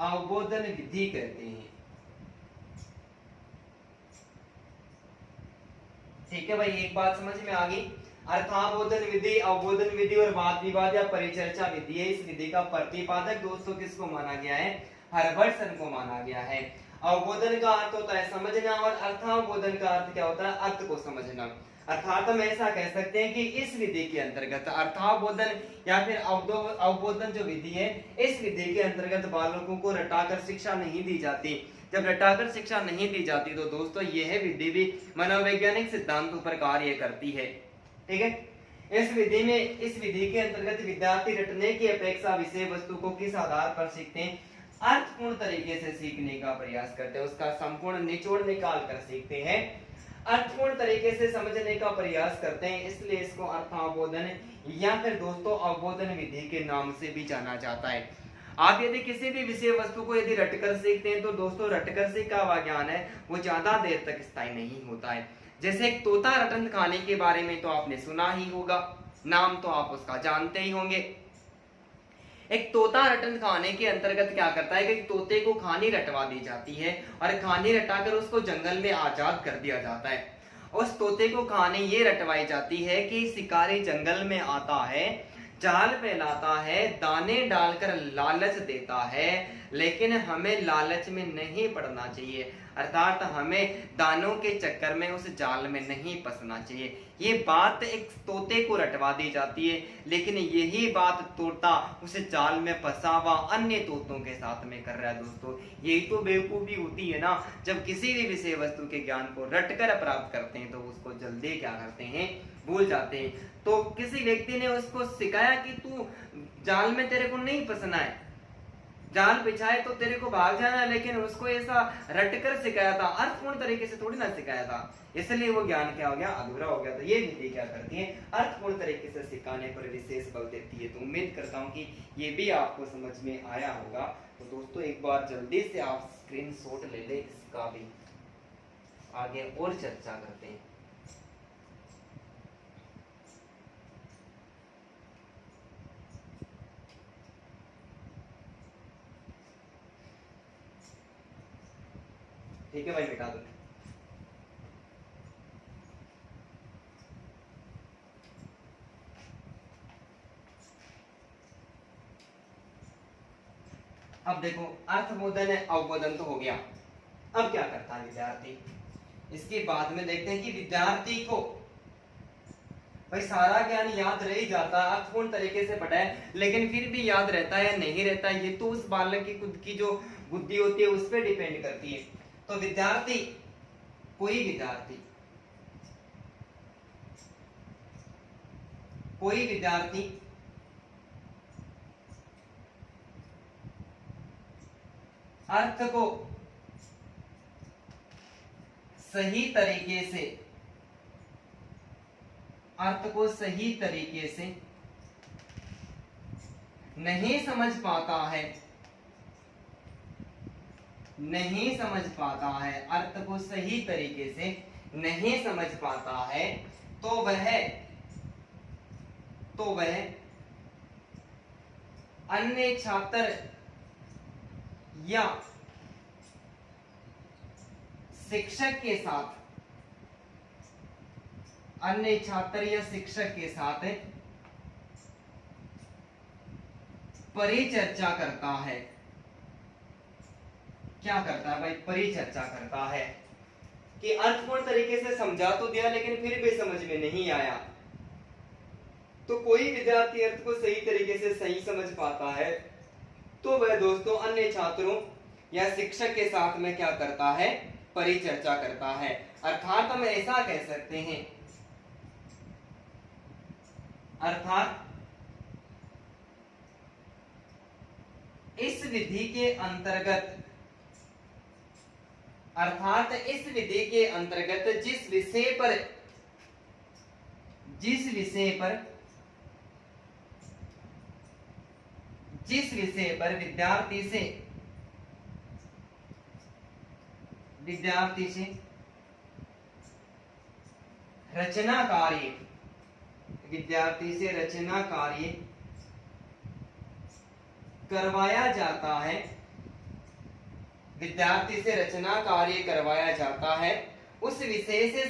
अवबोधन विधि कहते हैं। ठीक है भाई, एक बात समझ में आ गई। अर्थावबोधन विधि, अवबोधन विधि और वाद विवाद या परिचर्चा विधि है। इस विधि का प्रतिपादक दोस्तों किसको माना गया है? हर्बर्टसन को माना गया है। अवबोधन का अर्थ होता है समझना और अर्थावबोधन का अर्थ क्या होता है? अर्थ को समझना। अर्थात हम ऐसा कह सकते हैं कि इस विधि के अंतर्गत अर्थावबोधन या फिर अवबोधन जो विधि है, इस विधि के अंतर्गत बालकों को रटाकर शिक्षा नहीं दी जाती। जब रटाकर शिक्षा नहीं दी जाती तो दोस्तों यह विधि भी मनोवैज्ञानिक सिद्धांतों पर कार्य करती है। ठीक है। इस विधि के अंतर्गत विद्यार्थी रटने की अपेक्षा विषय वस्तु को किस आधार पर सीखते हैं? अर्थपूर्ण तरीके से सीखने का प्रयास करते हैं, उसका संपूर्ण निचोड़ निकाल कर सीखते हैं, अर्थपूर्ण तरीके से समझने का प्रयास करते हैं। इसलिए इसको अर्थावबोधन या फिर दोस्तों अवबोधन विधि के नाम से भी जाना जाता है। आप यदि किसी भी विषय वस्तु को यदि रटकर सीखते हैं तो दोस्तों रटकर सीखा हुआ ज्ञान है वो ज्यादा देर तक स्थायी नहीं होता है। जैसे एक तोता रटन खाने के बारे में तो आपने सुना ही होगा, नाम तो आप उसका जानते ही होंगे। एक तोता रटन खाने के अंतर्गत क्या करता है कि तोते को खानी रटवा दी जाती है और खानी रटाकर उसको जंगल में आजाद कर दिया जाता है। उस तोते को खाने ये रटवाई जाती है कि शिकारी जंगल में आता है, जाल फैलाता है, दाने डालकर लालच देता है, लेकिन हमें लालच में नहीं पड़ना चाहिए, अर्थात हमें दानों के चक्कर में उस जाल में नहीं फंसना चाहिए। ये बात एक तोते को रटवा दी जाती है, लेकिन यही बात तोता उस जाल में फंसा हुआ अन्य तोतों के साथ में कर रहा है। दोस्तों यही तो बेवकूफी होती है ना, जब किसी भी विषय वस्तु के ज्ञान को रटकर प्राप्त करते हैं तो उसको जल्दी क्या करते हैं, भूल जाते हैं। तो किसी व्यक्ति ने उसको सिखाया कि तू जाल में तेरे को नहीं फंसना है, जाल बिछाए तो तेरे को भाग जाना है, लेकिन उसको ऐसा रटकर सिखाया था, अर्थपूर्ण तरीके से थोड़ी ना सिखाया था, इसलिए वो ज्ञान क्या हो गया, अधूरा हो गया। तो ये विधि क्या करती है, अर्थपूर्ण तरीके से सिखाने पर विशेष बल देती है। तो उम्मीद करता हूँ कि ये भी आपको समझ में आया होगा। तो दोस्तों एक बार जल्दी से आप स्क्रीनशॉट ले ले, इसका भी आगे और चर्चा करते हैं। ठीक है भाई, मिटा दो। अब देखो अर्थबोधन है, अवबोधन तो हो गया। अब क्या करता है विद्यार्थी, इसके बाद में देखते हैं कि विद्यार्थी को भाई सारा ज्ञान याद रह ही जाता है, अर्थपूर्ण तरीके से पढ़ा है, लेकिन फिर भी याद रहता है या नहीं रहता है, ये तो उस बालक की खुद की जो बुद्धि होती है उस पर डिपेंड करती है। तो विद्यार्थी, कोई विद्यार्थी अर्थ को सही तरीके से नहीं समझ पाता है, अर्थ को सही तरीके से नहीं समझ पाता है, तो वह अन्य छात्र या शिक्षक के साथ परिचर्चा करता है। क्या करता है भाई, परिचर्चा करता है कि अर्थपूर्ण तरीके से समझा तो दिया, लेकिन फिर भी समझ में नहीं आया, तो कोई विद्यार्थी अर्थ को सही तरीके से सही समझ पाता है, तो वह दोस्तों अन्य छात्रों या शिक्षक के साथ में क्या करता है, परिचर्चा करता है। अर्थात हम ऐसा कह सकते हैं, अर्थात इस विधि के अंतर्गत जिस विषय पर विद्यार्थी से रचना कार्य करवाया जाता है, उस विषय से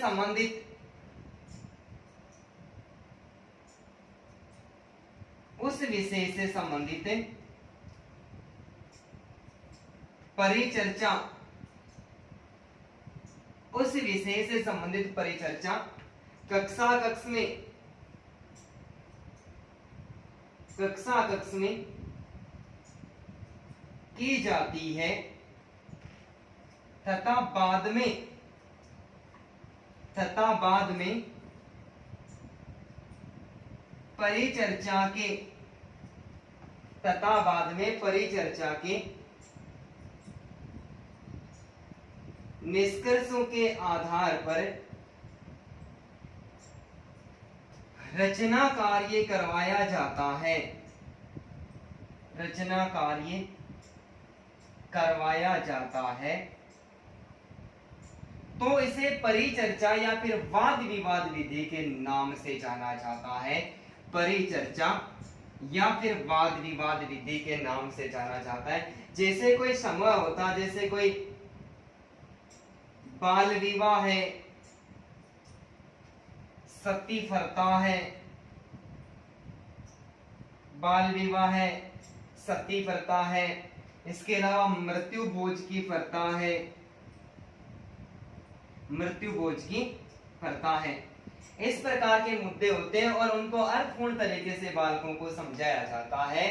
संबंधित परिचर्चा कक्षा कक्ष में की जाती है, तथा बाद में परिचर्चा के निष्कर्षों के आधार पर रचना कार्य करवाया जाता है। तो इसे परिचर्चा या फिर वाद विवाद विधि के नाम से जाना जाता है। परिचर्चा या फिर वाद विवाद विधि के नाम से जाना जाता है। जैसे कोई समूह होता, जैसे कोई बाल विवाह है, सती प्रथा है, सती प्रथा है, इसके अलावा मृत्यु बोझ की फरता है, मृत्यु बोझ की फरता है। इस प्रकार के मुद्दे होते हैं और उनको अर्थपूर्ण तरीके से बालकों को समझाया जाता है।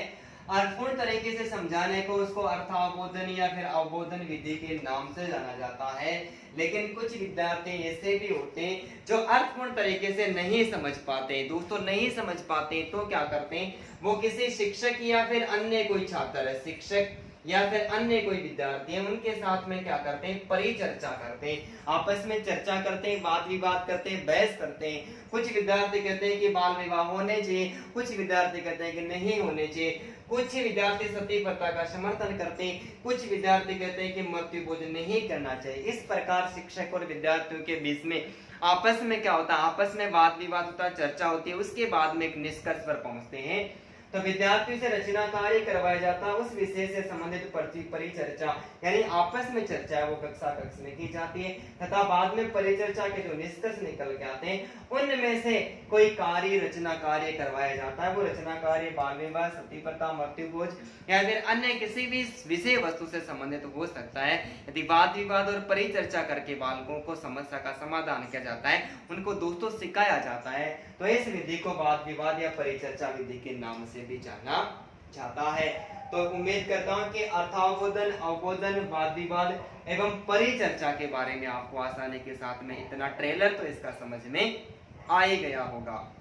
अर्थपूर्ण तरीके से समझाने को उसको अर्थावबोधन या फिर अवबोधन विधि के नाम से जाना जाता है। लेकिन कुछ विद्यार्थी ऐसे भी होते हैं जो अर्थपूर्ण तरीके से नहीं समझ पाते। दोस्तों नहीं समझ पाते तो क्या करते हैं, वो किसी शिक्षक या फिर अन्य कोई छात्र है, शिक्षक या फिर अन्य कोई विद्यार्थी है, उनके साथ में क्या करते हैं, परिचर्चा करते हैं, आपस में चर्चा करते हैं, वाद विवाद करते हैं, बहस करते हैं। कुछ विद्यार्थी कहते हैं कि बाल विवाह होने चाहिए, कुछ विद्यार्थी कहते हैं कि नहीं होने चाहिए, कुछ विद्यार्थी सती प्रथा का समर्थन करते हैं, कुछ विद्यार्थी कहते हैं कि मृत्यु बोझ नहीं करना चाहिए। इस प्रकार शिक्षक और विद्यार्थियों के बीच में आपस में क्या होता है, आपस में वाद विवाद होता है, चर्चा होती है, उसके बाद में एक निष्कर्ष पर पहुंचते हैं। तो विद्यार्थियों से रचना कार्य करवाया जाता है, उस विषय से संबंधित परिचर्चा यानी आपस में चर्चा वो कक्षा कक्ष में की जाती है तथा बाद में परिचर्चा के जो निष्कर्ष निकल के आते हैं उनमें से कोई कार्य रचना कार्य करवाया जाता है। वो रचना कार्य बाल विवाह, सती प्रथा, मृत्यु बोझ या फिर अन्य किसी भी विषय वस्तु से संबंधित हो सकता है। यदि वाद विवाद और परिचर्चा करके बालकों को समस्या का समाधान किया जाता है, उनको दोस्तों सिखाया जाता है, तो इस विधि को वाद विवाद या परिचर्चा विधि के नाम से भी जाना जाता है। तो उम्मीद करता हूं कि अर्थावबोधन, अवबोधन, वाद विवाद एवं परिचर्चा के बारे में आपको आसानी के साथ में इतना ट्रेलर तो इसका समझ में आ ही गया होगा।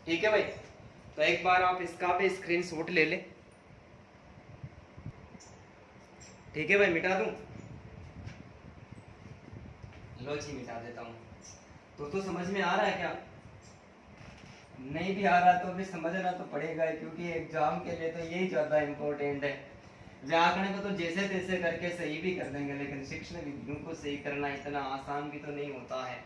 ठीक है भाई, तो एक बार आप इसका भी स्क्रीनशॉट ले ले। ठीक है भाई, मिटा दूं? लो जी, मिटा देता हूं। तो समझ में आ रहा है क्या? नहीं भी आ रहा तो भी समझना तो पड़ेगा, क्योंकि एग्जाम के लिए तो यही ज्यादा इम्पोर्टेंट है। व्याकरण को तो जैसे तैसे करके सही भी कर देंगे, लेकिन शिक्षण विधियों को सही करना इतना आसान भी तो नहीं होता है।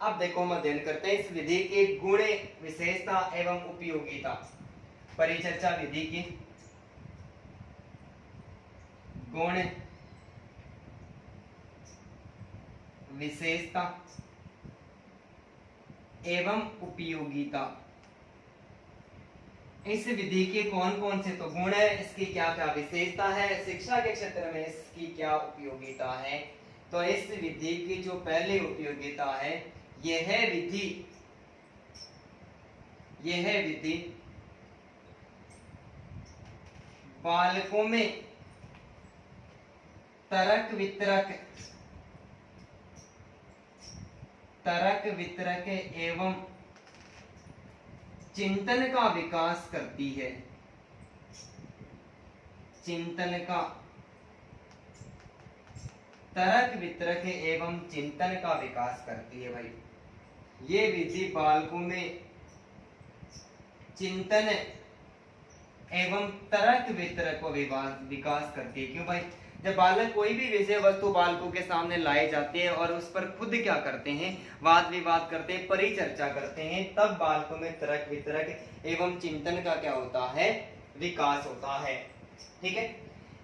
अब देखो हम अध्ययन करते हैं इस विधि की गुण, विशेषता एवं उपयोगिता। परिचर्चा विधि की गुण, विशेषता एवं उपयोगिता। इस विधि के कौन कौन से तो गुण है, इसकी क्या क्या विशेषता है, शिक्षा के क्षेत्र में इसकी क्या उपयोगिता है। तो इस विधि की जो पहली उपयोगिता है, यह विधि बालकों में तर्क वितरक एवं चिंतन का विकास करती है। चिंतन का, तर्क वितरक एवं चिंतन का विकास करती है। भाई ये विधि बालकों में चिंतन एवं तर्क वितरक को विकास करती है। क्यों भाई? जब बालक कोई भी विषय वस्तु बालकों के सामने लाई जाती है और उस पर खुद क्या करते हैं, वाद विवाद करते हैं, परिचर्चा करते हैं, तब बालकों में तर्क वितरक एवं चिंतन का क्या होता है, विकास होता है। ठीक है,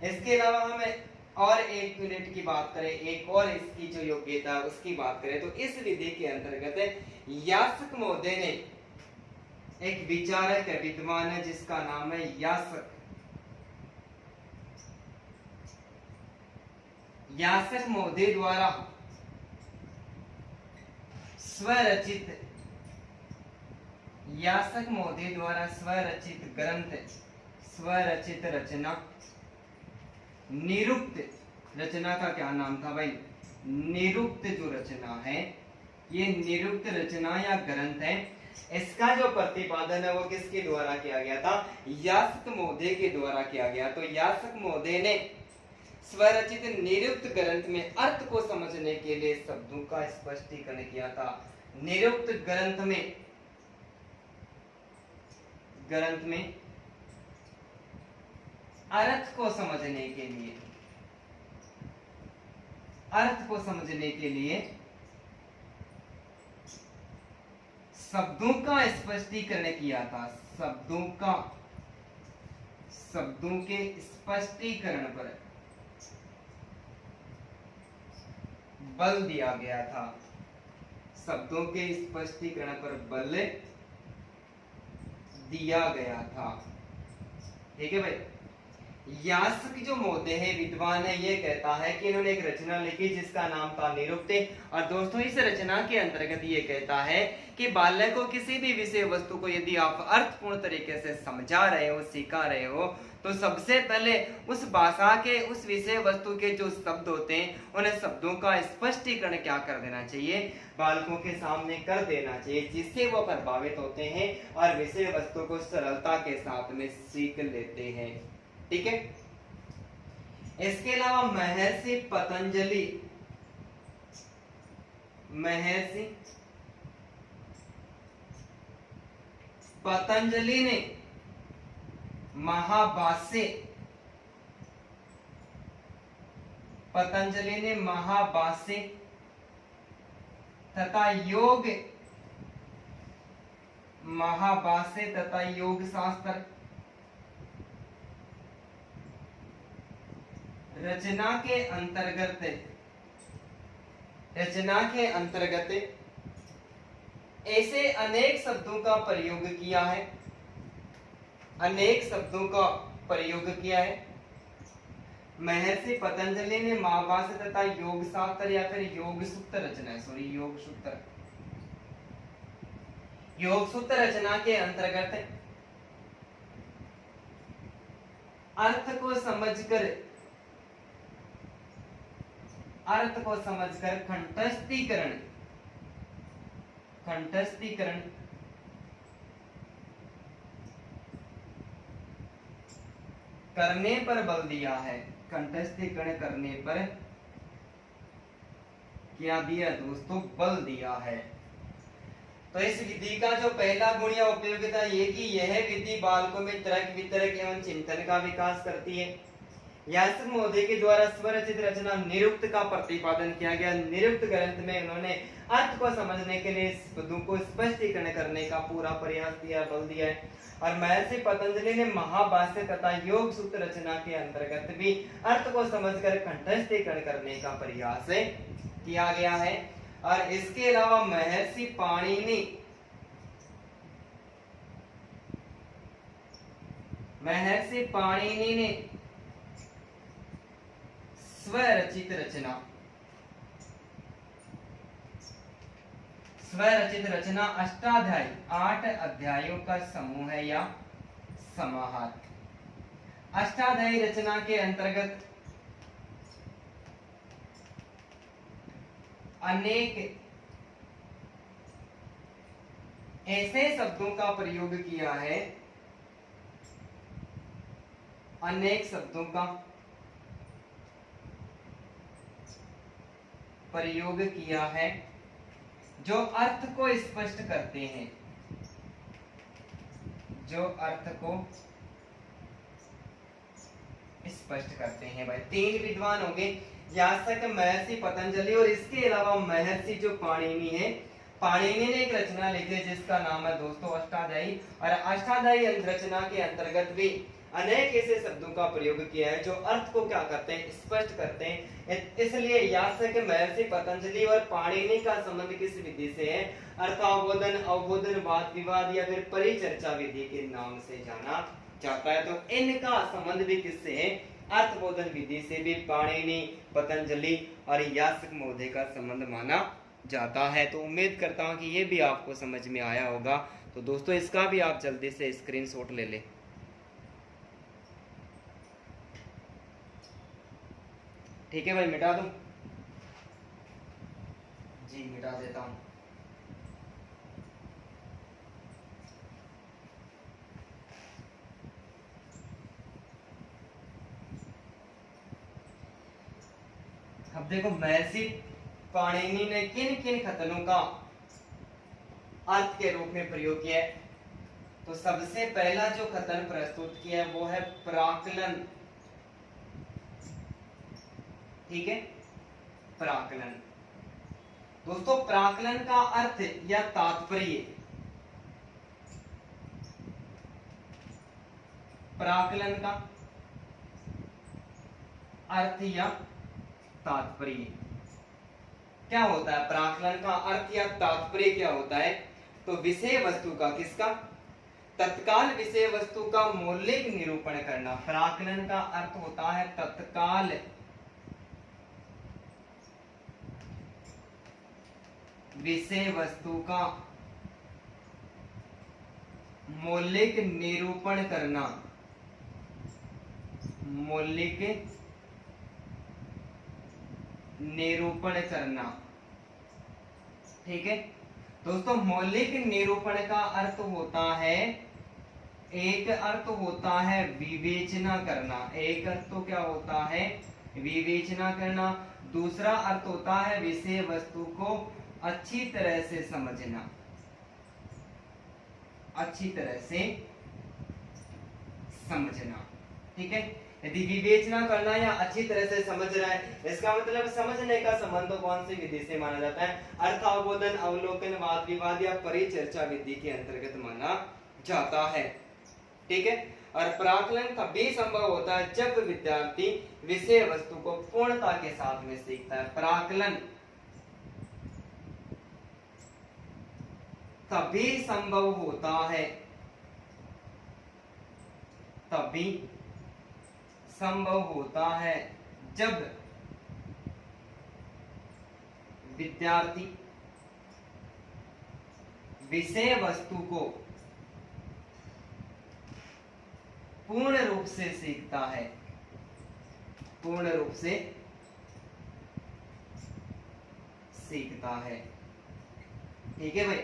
इसके अलावा हमें और एक यूनिट की बात करें, एक और इसकी जो योग्यता है उसकी बात करें, तो इस विधि के अंतर्गत यास्क महोदय ने, एक विचारक है, विद्वान है जिसका नाम है यास्क महोदय द्वारा स्वरचित ग्रंथ, स्वरचित रचना, निरुक्त रचना का क्या नाम था भाई? निरुक्त जो रचना है, ये निरुक्त रचना या ग्रंथ है, इसका जो प्रतिपादन है वो किसके द्वारा किया गया था? यास्क महोदय के द्वारा किया गया। तो यास्क महोदय ने स्वरचित निरुक्त ग्रंथ में अर्थ को समझने के लिए शब्दों का स्पष्टीकरण किया था। निरुक्त ग्रंथ में अर्थ को समझने के लिए शब्दों का स्पष्टीकरण किया था। शब्दों के स्पष्टीकरण पर बल दिया गया था। शब्दों के स्पष्टीकरण पर बल दिया गया था। ठीक है भाई, यास्क जो मोदे है विद्वान है, ये कहता है कि इन्होंने एक रचना लिखी जिसका नाम था निरुक्ति। और दोस्तों इस रचना के अंतर्गत ये कहता है कि बालक को किसी भी विषय वस्तु को यदि आप अर्थपूर्ण तरीके से समझा रहे हो, सिखा रहे हो, तो सबसे पहले उस भाषा के, उस विषय वस्तु के जो शब्द होते हैं, उन शब्दों का स्पष्टीकरण क्या कर देना चाहिए, बालकों के सामने कर देना चाहिए, जिससे वो प्रभावित होते हैं और विषय वस्तु को सरलता के साथ में सीख लेते हैं। ठीक है। इसके अलावा महर्षि पतंजलि ने महाभाष्य तथा योग शास्त्र रचना के अंतर्गत ऐसे अनेक शब्दों का प्रयोग किया है। महर्षि पतंजलि ने महाभाष्य तथा योग शास्त्र या फिर योग सूत्र रचना के अंतर्गत अर्थ को समझकर कंठस्थीकरण करने पर बल दिया है। कंठस्थीकरण करने पर क्या दिया दोस्तों, बल दिया है। तो इस विधि का जो पहला गुण या उपयोगिता ये कि यह विधि बालकों में तर्क वितर्क एवं चिंतन का विकास करती है। यास्क महोदय के द्वारा स्वरचित रचना निरुक्त का प्रतिपादन किया गया। निरुक्त ग्रंथ में उन्होंने अर्थ को समझने के लिए शब्दों को स्पष्टीकरण करने का पूरा प्रयास किया, बल दिया है। और महर्षि पतंजलि ने महाभाष्य तथा योग सूत्र रचना के अंतर्गत भी अर्थ को समझकर कंठस्थीकरण करने का प्रयास किया गया है। और इसके अलावा महर्षि पाणिनि ने स्वरचित रचना अष्टाध्यायी 8 अध्यायों का समूह है या समाहार। अष्टाध्यायी रचना के अंतर्गत अनेक ऐसे शब्दों का प्रयोग किया है, जो अर्थ को स्पष्ट करते हैं, भाई 3 विद्वान हो गए, यास्क, महर्षि पतंजलि और इसके अलावा महर्षि जो पाणिनि है, पाणिनि ने एक रचना लिखी है जिसका नाम है दोस्तों अष्टाध्यायी। और अष्टाध्यायी रचना के अंतर्गत भी अनेक ऐसे शब्दों का प्रयोग किया है जो अर्थ को क्या करते हैं, स्पष्ट करते हैं। इसलिए यास्क, महर्षि पतंजलि और पाणिनि का संबंध किस विधि से है, अर्थावबोधन, अवबोधन, वाद विवाद या फिर परिचर्चा विधि के नाम से जाना जाता है। तो इनका संबंध भी किससे है, अर्थबोधन विधि से भी पाणिनि, पतंजलि और यास्क महोदय का संबंध माना जाता है। तो उम्मीद करता हूं कि ये भी आपको समझ में आया होगा। तो दोस्तों इसका भी आप जल्दी से स्क्रीनशॉट ले लें। ठीक है भाई, मिटा दूं? जी मिटा देता हूं। अब देखो महर्षि पाणिनि ने किन किन कथनों का अर्थ के रूप में प्रयोग किया है। तो सबसे पहला जो कथन प्रस्तुत किया है वो है प्राक्कलन। ठीक है, प्राक्कलन। दोस्तों प्राक्कलन का अर्थ या तात्पर्य, प्राक्कलन का अर्थ या तात्पर्य क्या होता है, प्राक्कलन का अर्थ या तात्पर्य क्या होता है। तो विषय वस्तु का, किसका, तत्काल विषय वस्तु का मौलिक निरूपण करना। प्राक्कलन का अर्थ होता है तत्काल विषय वस्तु का मौलिक निरूपण करना। मौलिक निरूपण करना, ठीक है दोस्तों। मौलिक निरूपण का अर्थ होता है, एक अर्थ होता है विवेचना करना। एक अर्थ तो क्या होता है, विवेचना करना। दूसरा अर्थ होता है विषय वस्तु को अच्छी तरह से समझना, अच्छी तरह से समझना, ठीक है। यदि विवेचना करना या अच्छी तरह से समझ रहा है, इसका मतलब समझने का संबंध कौन सी विधि से माना जाता है, अर्थावबोधन, अवलोकन, वाद विवाद या परिचर्चा विधि के अंतर्गत माना जाता है, ठीक है। और प्राक्कलन तभी संभव होता है जब विद्यार्थी विषय वस्तु को पूर्णता के साथ में सीखता है। प्राक्कलन तभी संभव होता है, तभी संभव होता है जब विद्यार्थी विषय वस्तु को पूर्ण रूप से सीखता है, पूर्ण रूप से सीखता है, ठीक है भाई।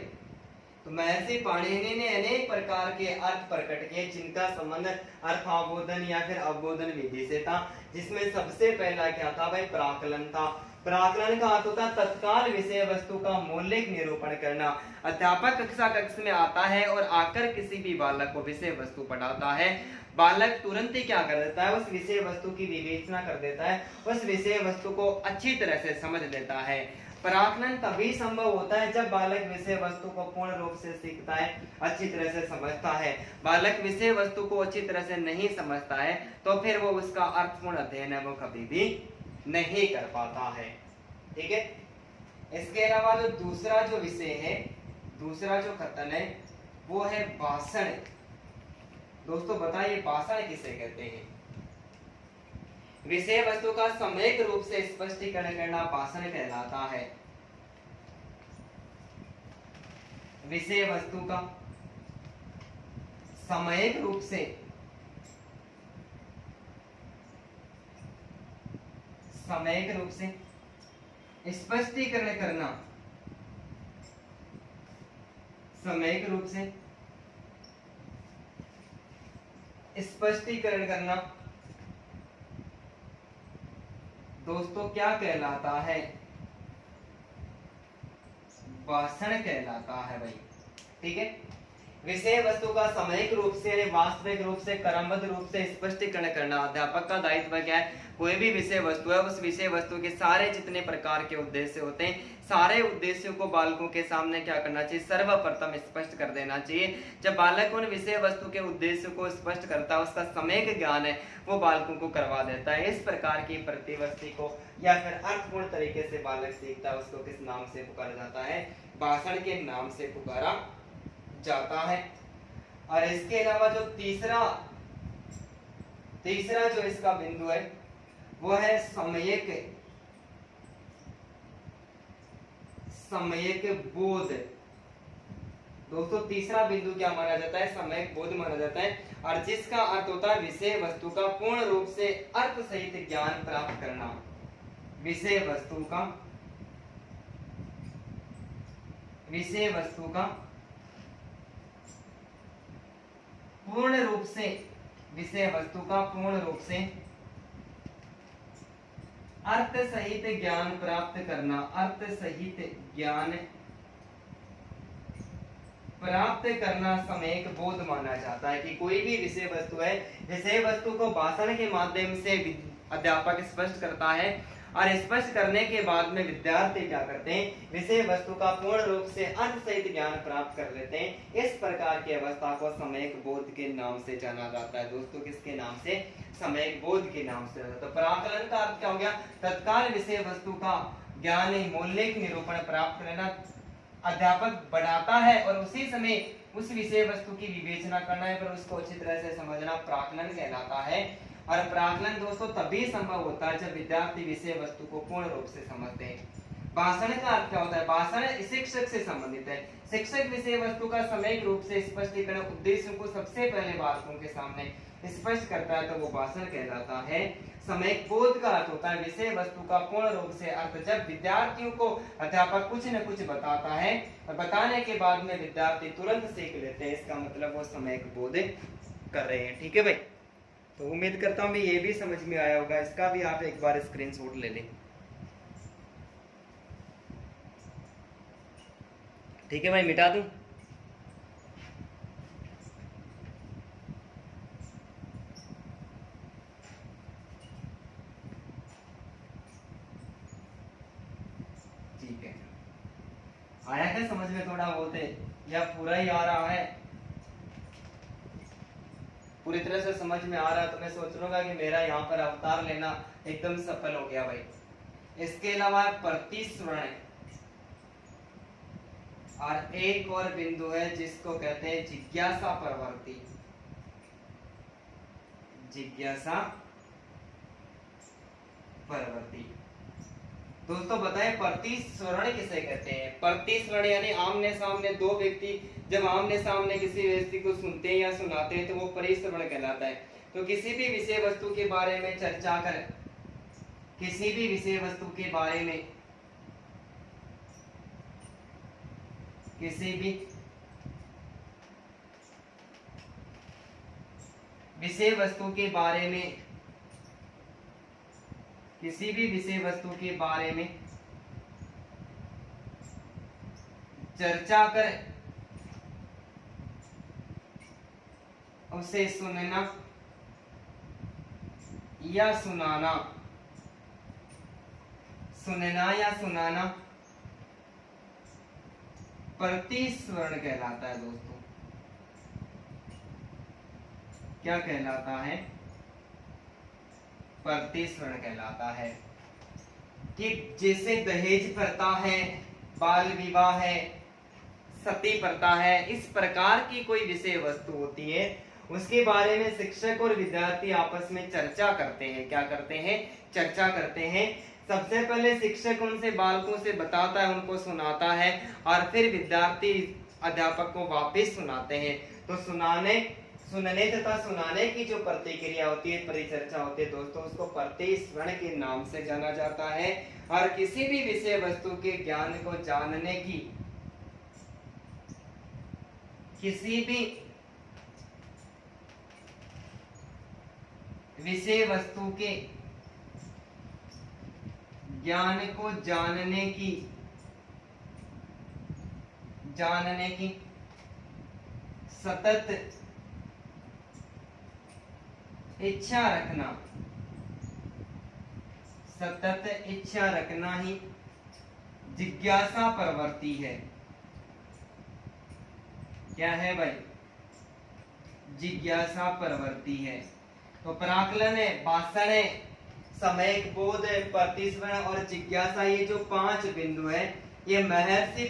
तो महर्षि पाणिनि ने अनेक प्रकार के अर्थ प्रकट किए जिनका संबंध अर्थावबोधन या फिर अवबोधन विधि से था, जिसमें सबसे पहला क्या था भाई, प्राक्कलन था। प्राक्कलन का अर्थ होता है तत्काल विषय वस्तु का मौलिक निरूपण करना। अध्यापक कक्ष में आता है और आकर किसी भी बालक को विषय वस्तु पढ़ाता है। बालक तुरंत ही क्या कर देता है, उस विषय वस्तु की विवेचना कर देता है, उस विषय वस्तु को अच्छी तरह से समझ लेता है। प्राक्कलन तभी संभव होता है जब बालक विषय वस्तु को पूर्ण रूप से सीखता है, अच्छी तरह से समझता है। बालक विषय वस्तु को अच्छी तरह से नहीं समझता है तो फिर वो उसका अर्थपूर्ण अध्ययन है वो कभी भी नहीं कर पाता है, ठीक है। इसके अलावा जो दूसरा जो विषय है, दूसरा जो कथन है वो है भाषण। दोस्तों बताइए भाषण किसे कहते हैं। विषय वस्तु का सम्यक रूप से स्पष्टीकरण करना भाषण कहलाता है। विषय वस्तु का सम्यक रूप से स्पष्टीकरण करना, सम्यक रूप से स्पष्टीकरण करना दोस्तों क्या कहलाता है, भाषण कहलाता है भाई, ठीक है। विषय वस्तु का सामयिक रूप से यानी वास्तविक रूप से क्रमबद्ध रूप से स्पष्टीकरण करना अध्यापक का दायित्व क्या है। कोई भी विषय वस्तु है, उस विषय वस्तु के सारे जितने प्रकार के उद्देश्य होते हैं, सारे उद्देश्यों को बालकों के सामने क्या करना चाहिए, सर्वप्रथम स्पष्ट कर देना चाहिए। जब बालक उन विषय वस्तु के उद्देश्य को स्पष्ट करता है, उसका सम्यक ज्ञान है वो बालकों को करवा देता है। इस प्रकार की प्रतिवस्ती को या फिर अर्थपूर्ण तरीके से बालक सीखता है, उसको किस नाम से पुकारा जाता है, भाषण के नाम से पुकारा जाता है। और इसके अलावा जो तीसरा जो इसका बिंदु है वो है सम्यक बोध। दोस्तों तीसरा बिंदु क्या माना जाता है, सम्यक बोध माना जाता है, और जिसका अर्थ होता है विषय वस्तु का पूर्ण रूप से अर्थ सहित ज्ञान प्राप्त करना। विषय वस्तु का पूर्ण रूप से अर्थ सहित ज्ञान प्राप्त करना। अर्थ सहित ज्ञान प्राप्त करना सम्यक बोध माना जाता है। कि कोई भी विषय वस्तु है, विषय वस्तु को भाषण के माध्यम से अध्यापक स्पष्ट करता है, और स्पष्ट करने के बाद में विद्यार्थी क्या करते हैं, विषय वस्तु का पूर्ण रूप से अर्थ सहित ज्ञान प्राप्त कर लेते हैं। इस प्रकार की अवस्था को सम्यक बोध के नाम से जाना जाता है। दोस्तों किसके नाम से, सम्यक बोध के नाम से। तो प्राक्कलन का अर्थ क्या हो गया, तत्काल विषय वस्तु का ज्ञान मौलिक निरूपण प्राप्त करना। अध्यापक बढ़ाता है और उसी समय उस विषय वस्तु की विवेचना करना है, पर उसको अच्छी तरह से समझना प्राकलन कहलाता है। और प्राकलन दोस्तों तभी संभव होता है जब विद्यार्थी विषय वस्तु को पूर्ण रूप से समझते हैं। भाषण का अर्थ क्या होता है? भाषण शिक्षक से संबंधित है। शिक्षक विषय वस्तु का समयिक रूप से स्पष्टीकरण उद्देश्यों को सबसे पहले बालकों के सामने स्पष्ट करता है, तो वो भाषण कहलाता है। समयिक बोध का अर्थ होता है विषय वस्तु का पूर्ण रूप से अर्थ, जब विद्यार्थियों को अध्यापक कुछ न कुछ बताता है और बताने के बाद में विद्यार्थी तुरंत सीख लेते हैं, इसका मतलब वो समयिक बोध कर रहे हैं। ठीक है भाई, तो उम्मीद करता हूँ ये भी समझ में आया होगा। इसका भी आप एक बार स्क्रीनशॉट ले लें। ठीक है भाई, मिटा दूं? ठीक है, आया क्या समझ में थोड़ा बहुत है या पूरा ही आ रहा है? पूरी तरह से समझ में आ रहा है तो मैं सोच लूंगा कि मेरा यहाँ पर अवतार लेना एकदम सफल हो गया भाई। इसके अलावा प्रतिस्वरण और एक और बिंदु है जिसको कहते हैं जिज्ञासा प्रवृत्ति। जिज्ञासा प्रवृत्ति दोस्तों बताएं प्रतिस्वरण किसे कहते हैं? प्रतिस्वरण यानी आमने सामने दो व्यक्ति जब आमने सामने किसी व्यक्ति को सुनते हैं या सुनाते हैं तो वो परिश्रवण कहलाता है। तो किसी भी विषय वस्तु के बारे में चर्चा कर, किसी भी विषय वस्तु के बारे में, किसी भी विषय वस्तु के बारे में, किसी भी विषय वस्तु के बारे में चर्चा कर उसे सुनना या सुनाना, सुनना या सुनाना प्रतिस्वरण कहलाता है दोस्तों। क्या कहलाता है? प्रतिस्वरण कहलाता है। कि जैसे दहेज प्रथा है, बाल विवाह है, सती प्रथा है, इस प्रकार की कोई विषय वस्तु होती है उसके बारे में शिक्षक और विद्यार्थी आपस में चर्चा करते हैं। क्या करते हैं? चर्चा करते हैं। सबसे पहले शिक्षक उनसे बालकों से बताता है, उनको सुनाता है और फिर विद्यार्थी अध्यापक को वापस सुनाते हैं। तो सुनने तथा सुनाने की जो प्रतिक्रिया होती है, परिचर्चा होती है दोस्तों, उसको प्रतिस्वरण के नाम से जाना जाता है। और किसी भी विषय वस्तु के ज्ञान को जानने की, किसी भी विषय वस्तु के ज्ञान को जानने की सतत इच्छा रखना, सतत इच्छा रखना ही जिज्ञासा प्रवृत्ति है। क्या है भाई? जिज्ञासा प्रवृत्ति है। तो प्राकलन है, भाषण है, समयिक बोध है, प्रतिस्वरण और जिज्ञासा, ये जो 5 बिंदु है ये महर्षि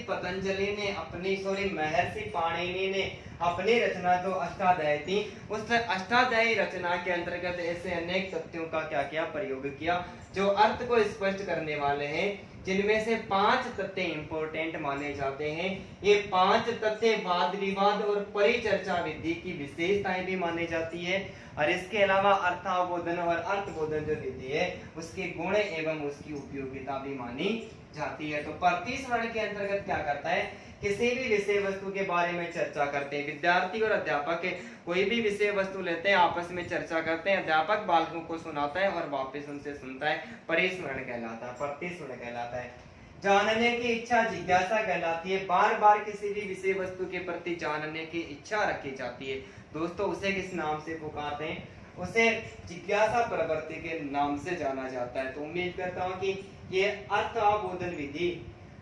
पाणिनि ने अपनी रचना जो अष्टाध्यायी थी उस अष्टाध्यायी रचना के अंतर्गत ऐसे अनेक तथ्यों का क्या किया? प्रयोग किया जो अर्थ को स्पष्ट करने वाले हैं, जिनमें से 5 तथ्य इंपॉर्टेंट माने जाते हैं। ये 5 तथ्य वाद विवाद और परिचर्चा विधि की विशेषताएं भी मानी जाती है और इसके अलावा अर्थावबोधन और अर्थबोधन जो विधि है उसके गुण एवं उसकी उपयोगिता भी मानी जाती है। तो प्रतिस्वरण के अंतर्गत क्या करता है? किसी भी विषय वस्तु के बारे में चर्चा करते हैं। विद्यार्थी और अध्यापक कोई भी विषय वस्तु लेते हैं, आपस में चर्चा करते हैं, अध्यापक बालकों को सुनाता है और वापस उनसे सुनता है, परिस्मरण कहलाता है, प्रतिस्मरण कहलाता है। जानने की इच्छा जिज्ञासा कहलाती है। बार बार किसी भी विषय वस्तु के प्रति जानने की इच्छा रखी जाती है दोस्तों, उसे किस नाम से पुकारते हैं? उसे जिज्ञासा प्रवृत्ति के नाम से जाना जाता है। तो उम्मीद करता हूँ कि ये अर्थ अवबोधन विधि,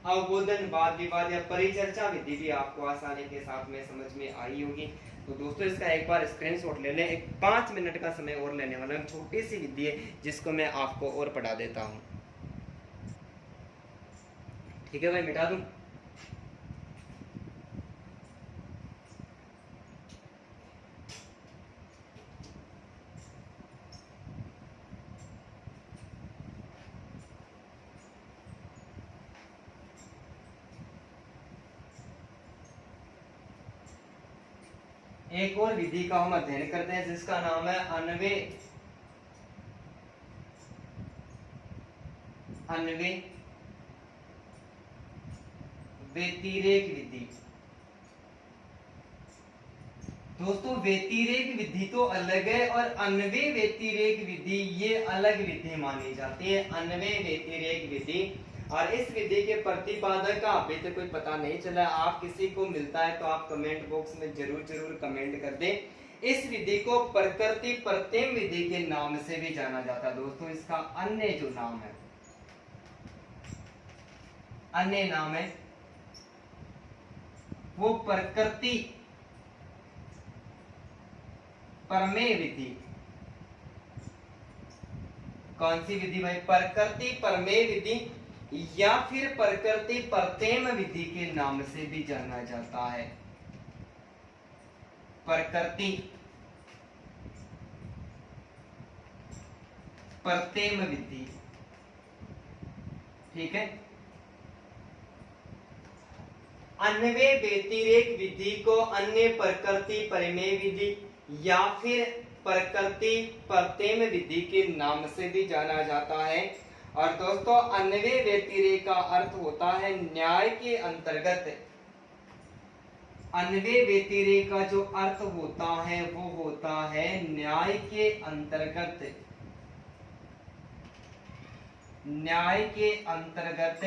अवबोधन, वाद विवाद या परिचर्चा विधि भी आपको आसानी के साथ में समझ में आई होगी। तो दोस्तों इसका एक बार स्क्रीनशॉट ले लें। एक 5 मिनट का समय और लेने वाला हूं, छोटी सी विधि है जिसको मैं आपको और पढ़ा देता हूं। ठीक है भाई, मिटा दूं? एक और विधि का हम अध्ययन करते हैं जिसका नाम है अन्वय व्यतिरेक विधि। दोस्तों व्यतिरेक विधि तो अलग है और अन्वय व्यतिरेक विधि ये अलग विधि मानी जाती है। अन्वय व्यतिरेक विधि, और इस विधि के प्रतिपादक का अभी तक कोई पता नहीं चला। आप किसी को मिलता है तो आप कमेंट बॉक्स में जरूर कमेंट कर दें। इस विधि को प्रकृति प्रत्यय विधि के नाम से भी जाना जाता है। दोस्तों इसका अन्य जो नाम है, अन्य नाम है वो प्रकृति प्रमेय विधि। कौन सी विधि भाई? प्रकृति प्रमेय विधि या फिर प्रकृति प्रत्यय विधि के नाम से भी जाना जाता है। प्रकृति प्रत्यय विधि, ठीक है। अन्वय व्यतिरेक विधि को अन्य प्रकृति प्रमेय विधि या फिर प्रकृति प्रत्यय विधि के नाम से भी जाना जाता है। और दोस्तों अन्वय व्यतिरेक का अर्थ होता है न्याय के अंतर्गत। अन्वय व्यतिरेक का जो अर्थ होता है वो होता है न्याय के अंतर्गत। न्याय के अंतर्गत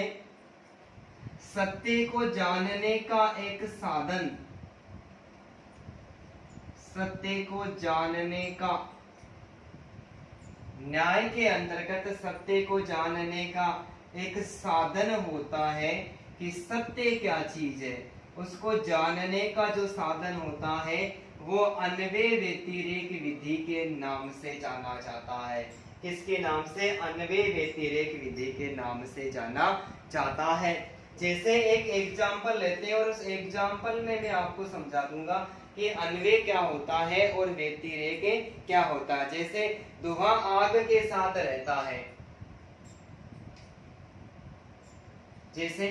सत्य को जानने का एक साधन, सत्य को जानने का, न्याय के अंतर्गत सत्य को जानने का एक साधन होता है कि सत्य क्या चीज है। उसको जानने का जो साधन होता है वो अन्वय व्यतिरेक विधि के नाम से जाना जाता है। किसके नाम से? अन्वय व्यतिरेक विधि के नाम से जाना जाता है। जैसे एक एग्जाम्पल लेते हैं और उस एग्जाम्पल में मैं आपको समझा दूंगा कि अन्वय क्या होता है और व्यतिरेक क्या होता है। जैसे धुआं आग के साथ रहता है, जैसे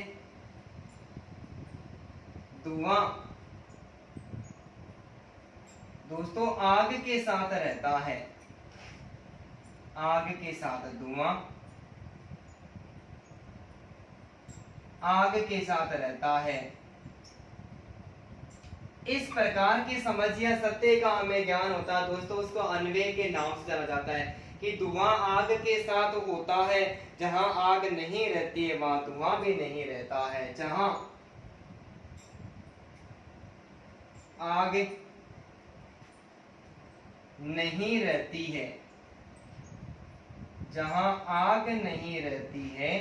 धुआं दोस्तों आग के साथ रहता है, आग के साथ धुआं आग के साथ रहता है। इस प्रकार की समझ या सत्य का हमें ज्ञान होता है दोस्तों, उसको अन्वय के नाम से जाना जाता है कि धुआं आग के साथ होता है। जहां आग नहीं रहती है वहां धुआं भी नहीं रहता है। जहां आग नहीं रहती है, जहां आग नहीं रहती है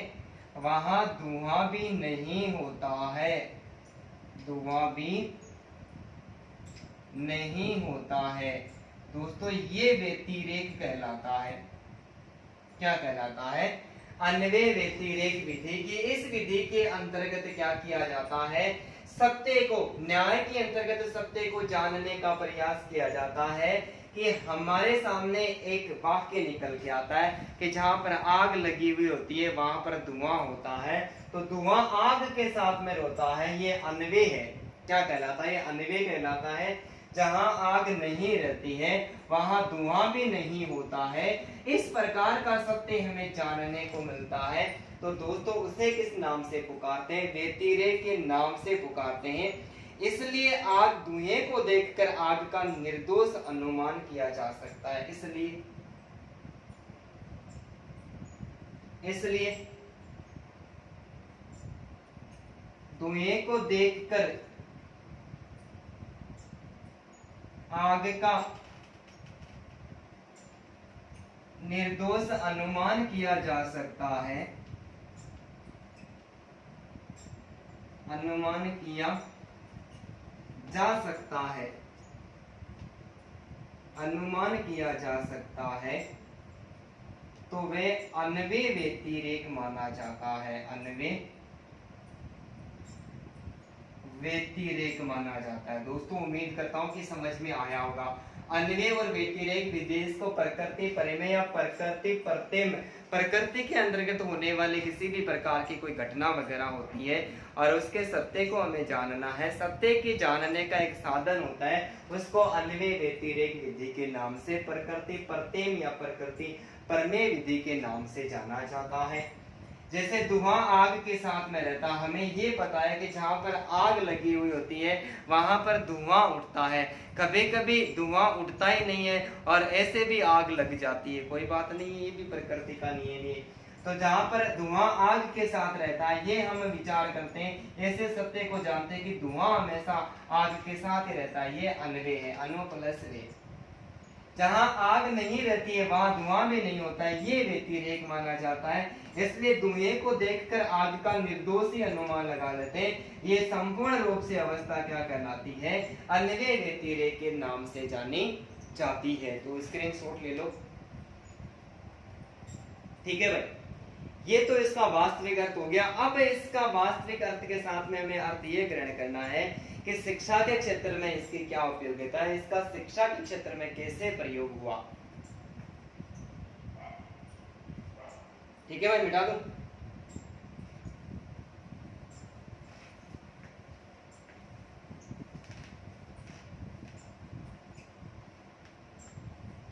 वहां धुआं भी नहीं होता है, धुआं भी नहीं होता है। दोस्तों ये व्यतिरेक कहलाता है। क्या कहलाता है? अन्वय व्यतिरेक विधि की। इस विधि के अंतर्गत क्या किया जाता है? सत्य को, न्याय के अंतर्गत सत्य को जानने का प्रयास किया जाता है कि हमारे सामने एक वाक्य निकल के आता है कि जहां पर आग लगी हुई होती है वहां पर धुआं होता है, तो धुआं आग के साथ में होता है, ये अन्वय है। क्या कहलाता है? ये अन्वय कहलाता है। जहां आग नहीं रहती है वहां धुआं भी नहीं होता है। इस प्रकार का सत्य हमें जानने को मिलता है। तो दोस्तों उसे किस नाम से पुकारते हैं? व्यतिरेक के नाम से पुकारते हैं। इसलिए आग, धुएं को देखकर आग का निर्दोष अनुमान किया जा सकता है। इसलिए धुएं को देखकर आग का निर्दोष अनुमान किया जा सकता है, अनुमान किया जा सकता है, अनुमान किया जा सकता है, तो वे अन्वय व्यतिरेक माना जाता है। अन्वय व्यतिरेक माना जाता है। दोस्तों उम्मीद करता हूं कि समझ में आया होगा। अन्वय और व्यतिरेक विधि को प्रकृति परिमेय या प्रकृति प्रत्यय में, प्रकृति के अंतर्गत होने वाली किसी भी प्रकार की कोई घटना वगैरह होती है और उसके सत्य को हमें जानना है, सत्य के जानने का एक साधन होता है, उसको अन्वय व्यतिरेक विधि के नाम से, प्रकृति प्रत्यय या प्रकृति प्रमेय विधि के नाम से जाना जाता है। जैसे धुआं आग के साथ में रहता, हमें ये पता है कि जहाँ पर आग लगी हुई होती है वहां पर धुआं उठता है, कभी कभी धुआं उठता ही नहीं है और ऐसे भी आग लग जाती है, कोई बात नहीं है, ये भी प्रकृति का नियम है। तो जहाँ पर धुआं आग के साथ रहता है ये हम विचार करते हैं, ऐसे सत्य को जानते हैं कि धुआं हमेशा आग के साथ ही रहता है, ये अन्वय है, अनु प्लस वे। जहां आग नहीं रहती है वहां धुआं भी नहीं होता है, ये व्यतिरेक माना जाता है। इसलिए धुएं को देखकर आग का निर्दोषी अनुमान लगा लेते हैं। ये संपूर्ण रूप से अवस्था क्या कहलाती है, अन्वय व्यतिरेक के नाम से जानी जाती है। तो स्क्रीनशॉट ले लो, ठीक है भाई। ये तो इसका वास्तविक अर्थ हो गया। अब इसका वास्तविक अर्थ के साथ में हमें अर्थ ये ग्रहण करना है कि शिक्षा के क्षेत्र में इसकी क्या उपयोगिता है, इसका शिक्षा के क्षेत्र में कैसे प्रयोग हुआ। ठीक है भाई, मिटा दूं।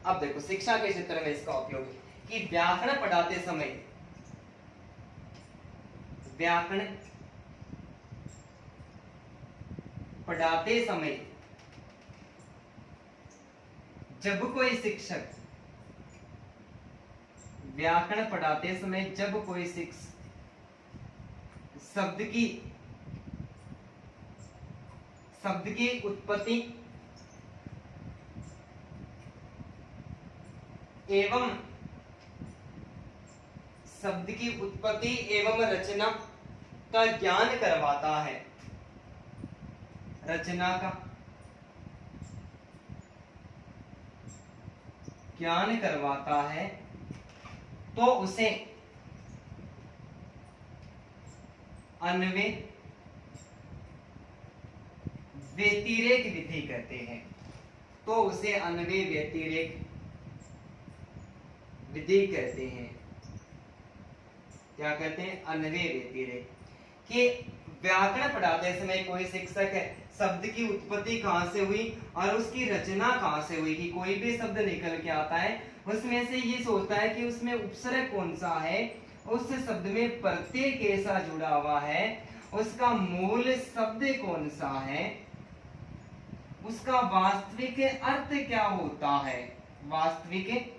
अब देखो शिक्षा के क्षेत्र में इसका उपयोग कि व्याकरण पढ़ाते समय, व्याकरण पढ़ाते समय जब कोई शिक्षक, व्याकरण पढ़ाते समय जब कोई शिक्षक शब्द की उत्पत्ति एवं शब्द की उत्पत्ति एवं रचना का ज्ञान करवाता है, रचना का ज्ञान करवाता है, तो उसे अन्वय व्यतिरेक विधि कहते हैं। तो उसे अन्वय व्यतिरेक विधि कहते हैं। क्या कहते हैं, अन्वय व्यतिरेक। कि व्याकरण पढ़ाते समय कोई शिक्षक है, शब्द की उत्पत्ति कहां से हुई और उसकी रचना कहां से हुई, कि कोई भी शब्द निकल के आता है उसमें से ये सोचता है कि उसमें उपसर्ग कौन सा है, उस शब्द में प्रत्यय कैसा जुड़ा हुआ है, उसका मूल शब्द कौन सा है, उसका वास्तविक अर्थ क्या होता है, वास्तविक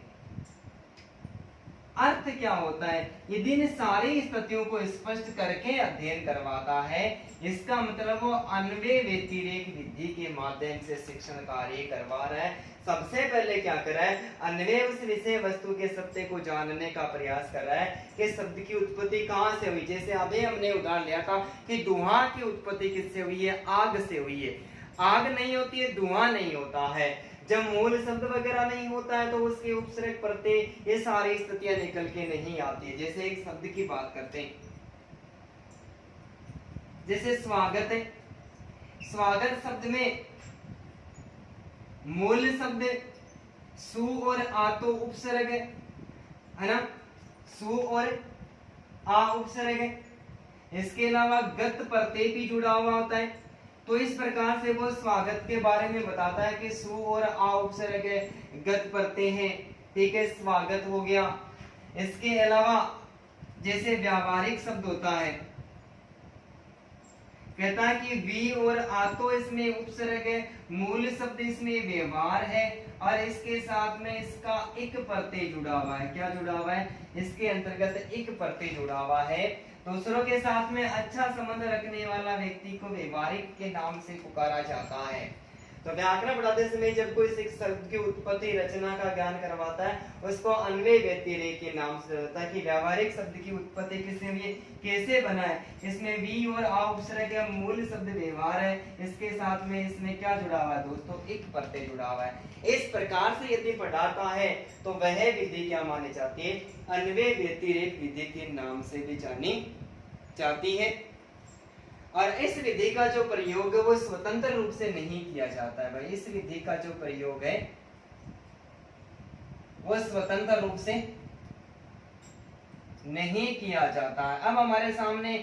अर्थ क्या होता है, यदि इन सारी स्थितियों को स्पष्ट करके अध्ययन करवाता है, इसका मतलब वो अन्वय व्यतिरेक विधि के माध्यम से शिक्षण कार्य करवा रहा है। सबसे पहले क्या कर रहा है, अन्वय उस विषय वस्तु के सत्य को जानने का प्रयास कर रहा है कि शब्द की उत्पत्ति कहां से हुई। जैसे अभी हमने उदाहरण लिया था कि धुआं की उत्पत्ति किससे हुई है, आग से हुई है। आग नहीं होती है, धुआं नहीं होता है। जब मूल शब्द वगैरह नहीं होता है तो उसके उपसर्ग प्रत्यय ये सारी स्थितियां निकल के नहीं आती है। जैसे एक शब्द की बात करते हैं, जैसे स्वागत है, स्वागत शब्द में मूल शब्द सु और आ तो उपसर्ग है ना, सु और आ उपसर्ग है। इसके अलावा गत प्रत्यय भी जुड़ा हुआ होता है। तो इस प्रकार से वो स्वागत के बारे में बताता है कि सु और आ उपसर्ग है, गत प्रत्यय है, ठीक है, स्वागत हो गया। इसके अलावा जैसे व्यावहारिक शब्द होता है, कहता है कि वी और आ तो इसमें उपसर्ग है, मूल शब्द इसमें व्यवहार है और इसके साथ में इसका एक प्रत्यय जुड़ा हुआ है। क्या जुड़ा हुआ है, इसके अंतर्गत एक प्रत्यय जुड़ा हुआ है। दूसरों के साथ में अच्छा संबंध रखने वाला व्यक्ति को व्यवहारिक के नाम से पुकारा जाता है। तो व्याकरण पढ़ाते समय जब कोई शब्द की उत्पत्ति रचना का ज्ञान करवाता है उसको अन्वय व्यतिरेक के नाम से होता है कि व्यावहारिक शब्द की उत्पत्ति किससे हुई, कैसे बना है। इसमें वी और आ उपसर्ग है, मूल शब्द व्यवहार है, इसके साथ में इसमें क्या जुड़ा हुआ है दोस्तों, एक प्रत्यय जुड़ा हुआ है। इस प्रकार से यदि पढ़ाता है तो वह विधि क्या मानी जाती है, अन्वय व्यतिरेक विधि के नाम से भी जानी जाती है। और इस विधि का जो प्रयोग है वो स्वतंत्र रूप से नहीं किया जाता है भाई। इस विधि का जो प्रयोग है वो स्वतंत्र रूप से नहीं किया जाता है। अब हमारे सामने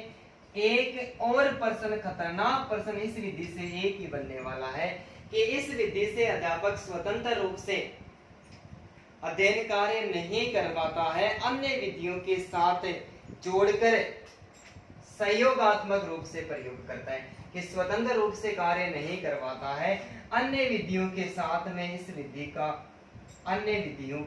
एक और प्रश्न, खतरनाक प्रश्न इस विधि से एक ही बनने वाला है कि इस विधि से अध्यापक स्वतंत्र रूप से अध्ययन कार्य नहीं करवाता है, अन्य विधियों के साथ जोड़कर सहयोगात्मक रूप से प्रयोग करता है। कि स्वतंत्र रूप से कार्य नहीं करवाता है, अन्य विधियों के साथ में इस विधि का अन्य विधियों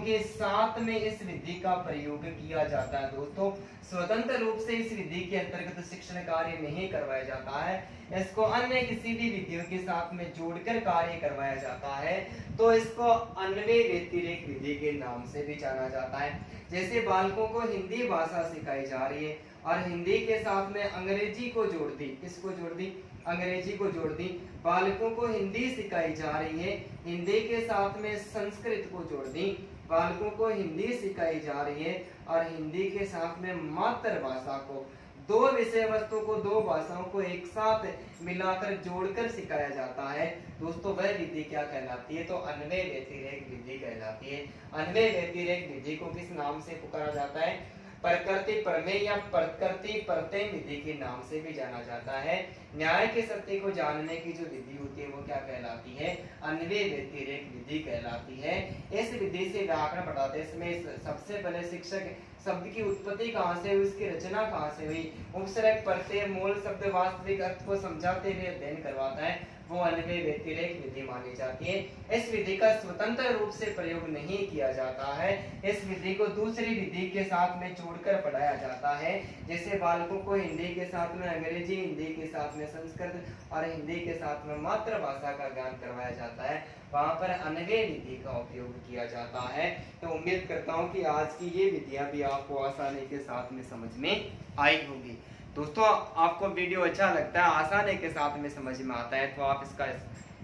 के साथ में इस विधि का प्रयोग किया जाता है। दोस्तों, स्वतंत्र रूप से इस विधि के अंतर्गत शिक्षण कार्य नहीं करवाया जाता है, इसको अन्य किसी भी विधियों के साथ में जोड़कर कार्य करवाया जाता है, तो इसको अन्वय व्यतिरेक विधि के नाम से भी जाना जाता है। जैसे बालकों को हिंदी भाषा सिखाई जा रही है और हिंदी के साथ में अंग्रेजी को जोड़ दी, किसको जोड़ दी? अंग्रेजी को जोड़ दी। बालकों को हिंदी सिखाई जा रही है, हिंदी के साथ में संस्कृत को जोड़ दी। बालकों को हिंदी सिखाई जा रही है और हिंदी के साथ में मातृभाषा को, दो विषय वस्तु को, दो भाषाओं को एक साथ मिलाकर जोड़कर सिखाया जाता है। दोस्तों, वह विधि क्या कहलाती है? तो अन्वय व्यतिरेक विधि कहलाती है। अन्वय व्यतिरेक विधि को किस नाम से पुकारा जाता है? प्रकृति प्रमेय या प्रकृति प्रत्यय विधि के नाम से भी जाना जाता है। न्याय के सत्य को जानने की जो विधि होती है वो क्या कहलाती है? अन्वय व्यतिरेक विधि कहलाती है। इस विधि से व्याकरण पढ़ाते समय सबसे पहले शिक्षक शब्द की उत्पत्ति कहाँ से हुई, उसकी रचना कहाँ से हुई, उपसर्ग प्रत्यय मूल शब्द वास्तविक अर्थ को समझाते हुए अध्ययन करवाता है, वो अन्वय व्यतिरेक विधि मानी जाती है। इस विधि का स्वतंत्र रूप से प्रयोग नहीं किया जाता है, इस विधि को दूसरी विधि के साथ में जोड़कर पढ़ाया जाता है। जैसे बालकों को हिंदी के साथ में अंग्रेजी, हिंदी के साथ में संस्कृत और हिंदी के साथ में मातृभाषा का ज्ञान करवाया जाता है, वहां पर अन्वय विधि का उपयोग किया जाता है। तो उम्मीद करता हूं कि आज की ये विधियां भी आपको आसानी के साथ में समझ में आई होगी। दोस्तों, आपको वीडियो अच्छा लगता है, आसानी के साथ में समझ में आता है, तो आप इसका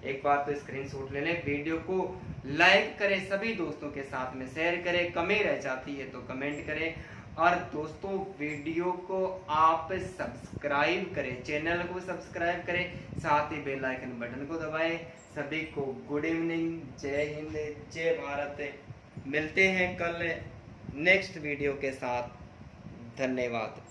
एक बार तो स्क्रीनशॉट ले लें, वीडियो को लाइक करें, सभी दोस्तों के साथ में शेयर करें, कमी रह जाती है तो कमेंट करें, और दोस्तों वीडियो को आप सब्सक्राइब करें, चैनल को सब्सक्राइब करें, साथ ही बेल आइकन बटन को दबाएं। सभी को गुड इवनिंग, जय हिंद, जय भारत। मिलते हैं कल नेक्स्ट वीडियो के साथ। धन्यवाद।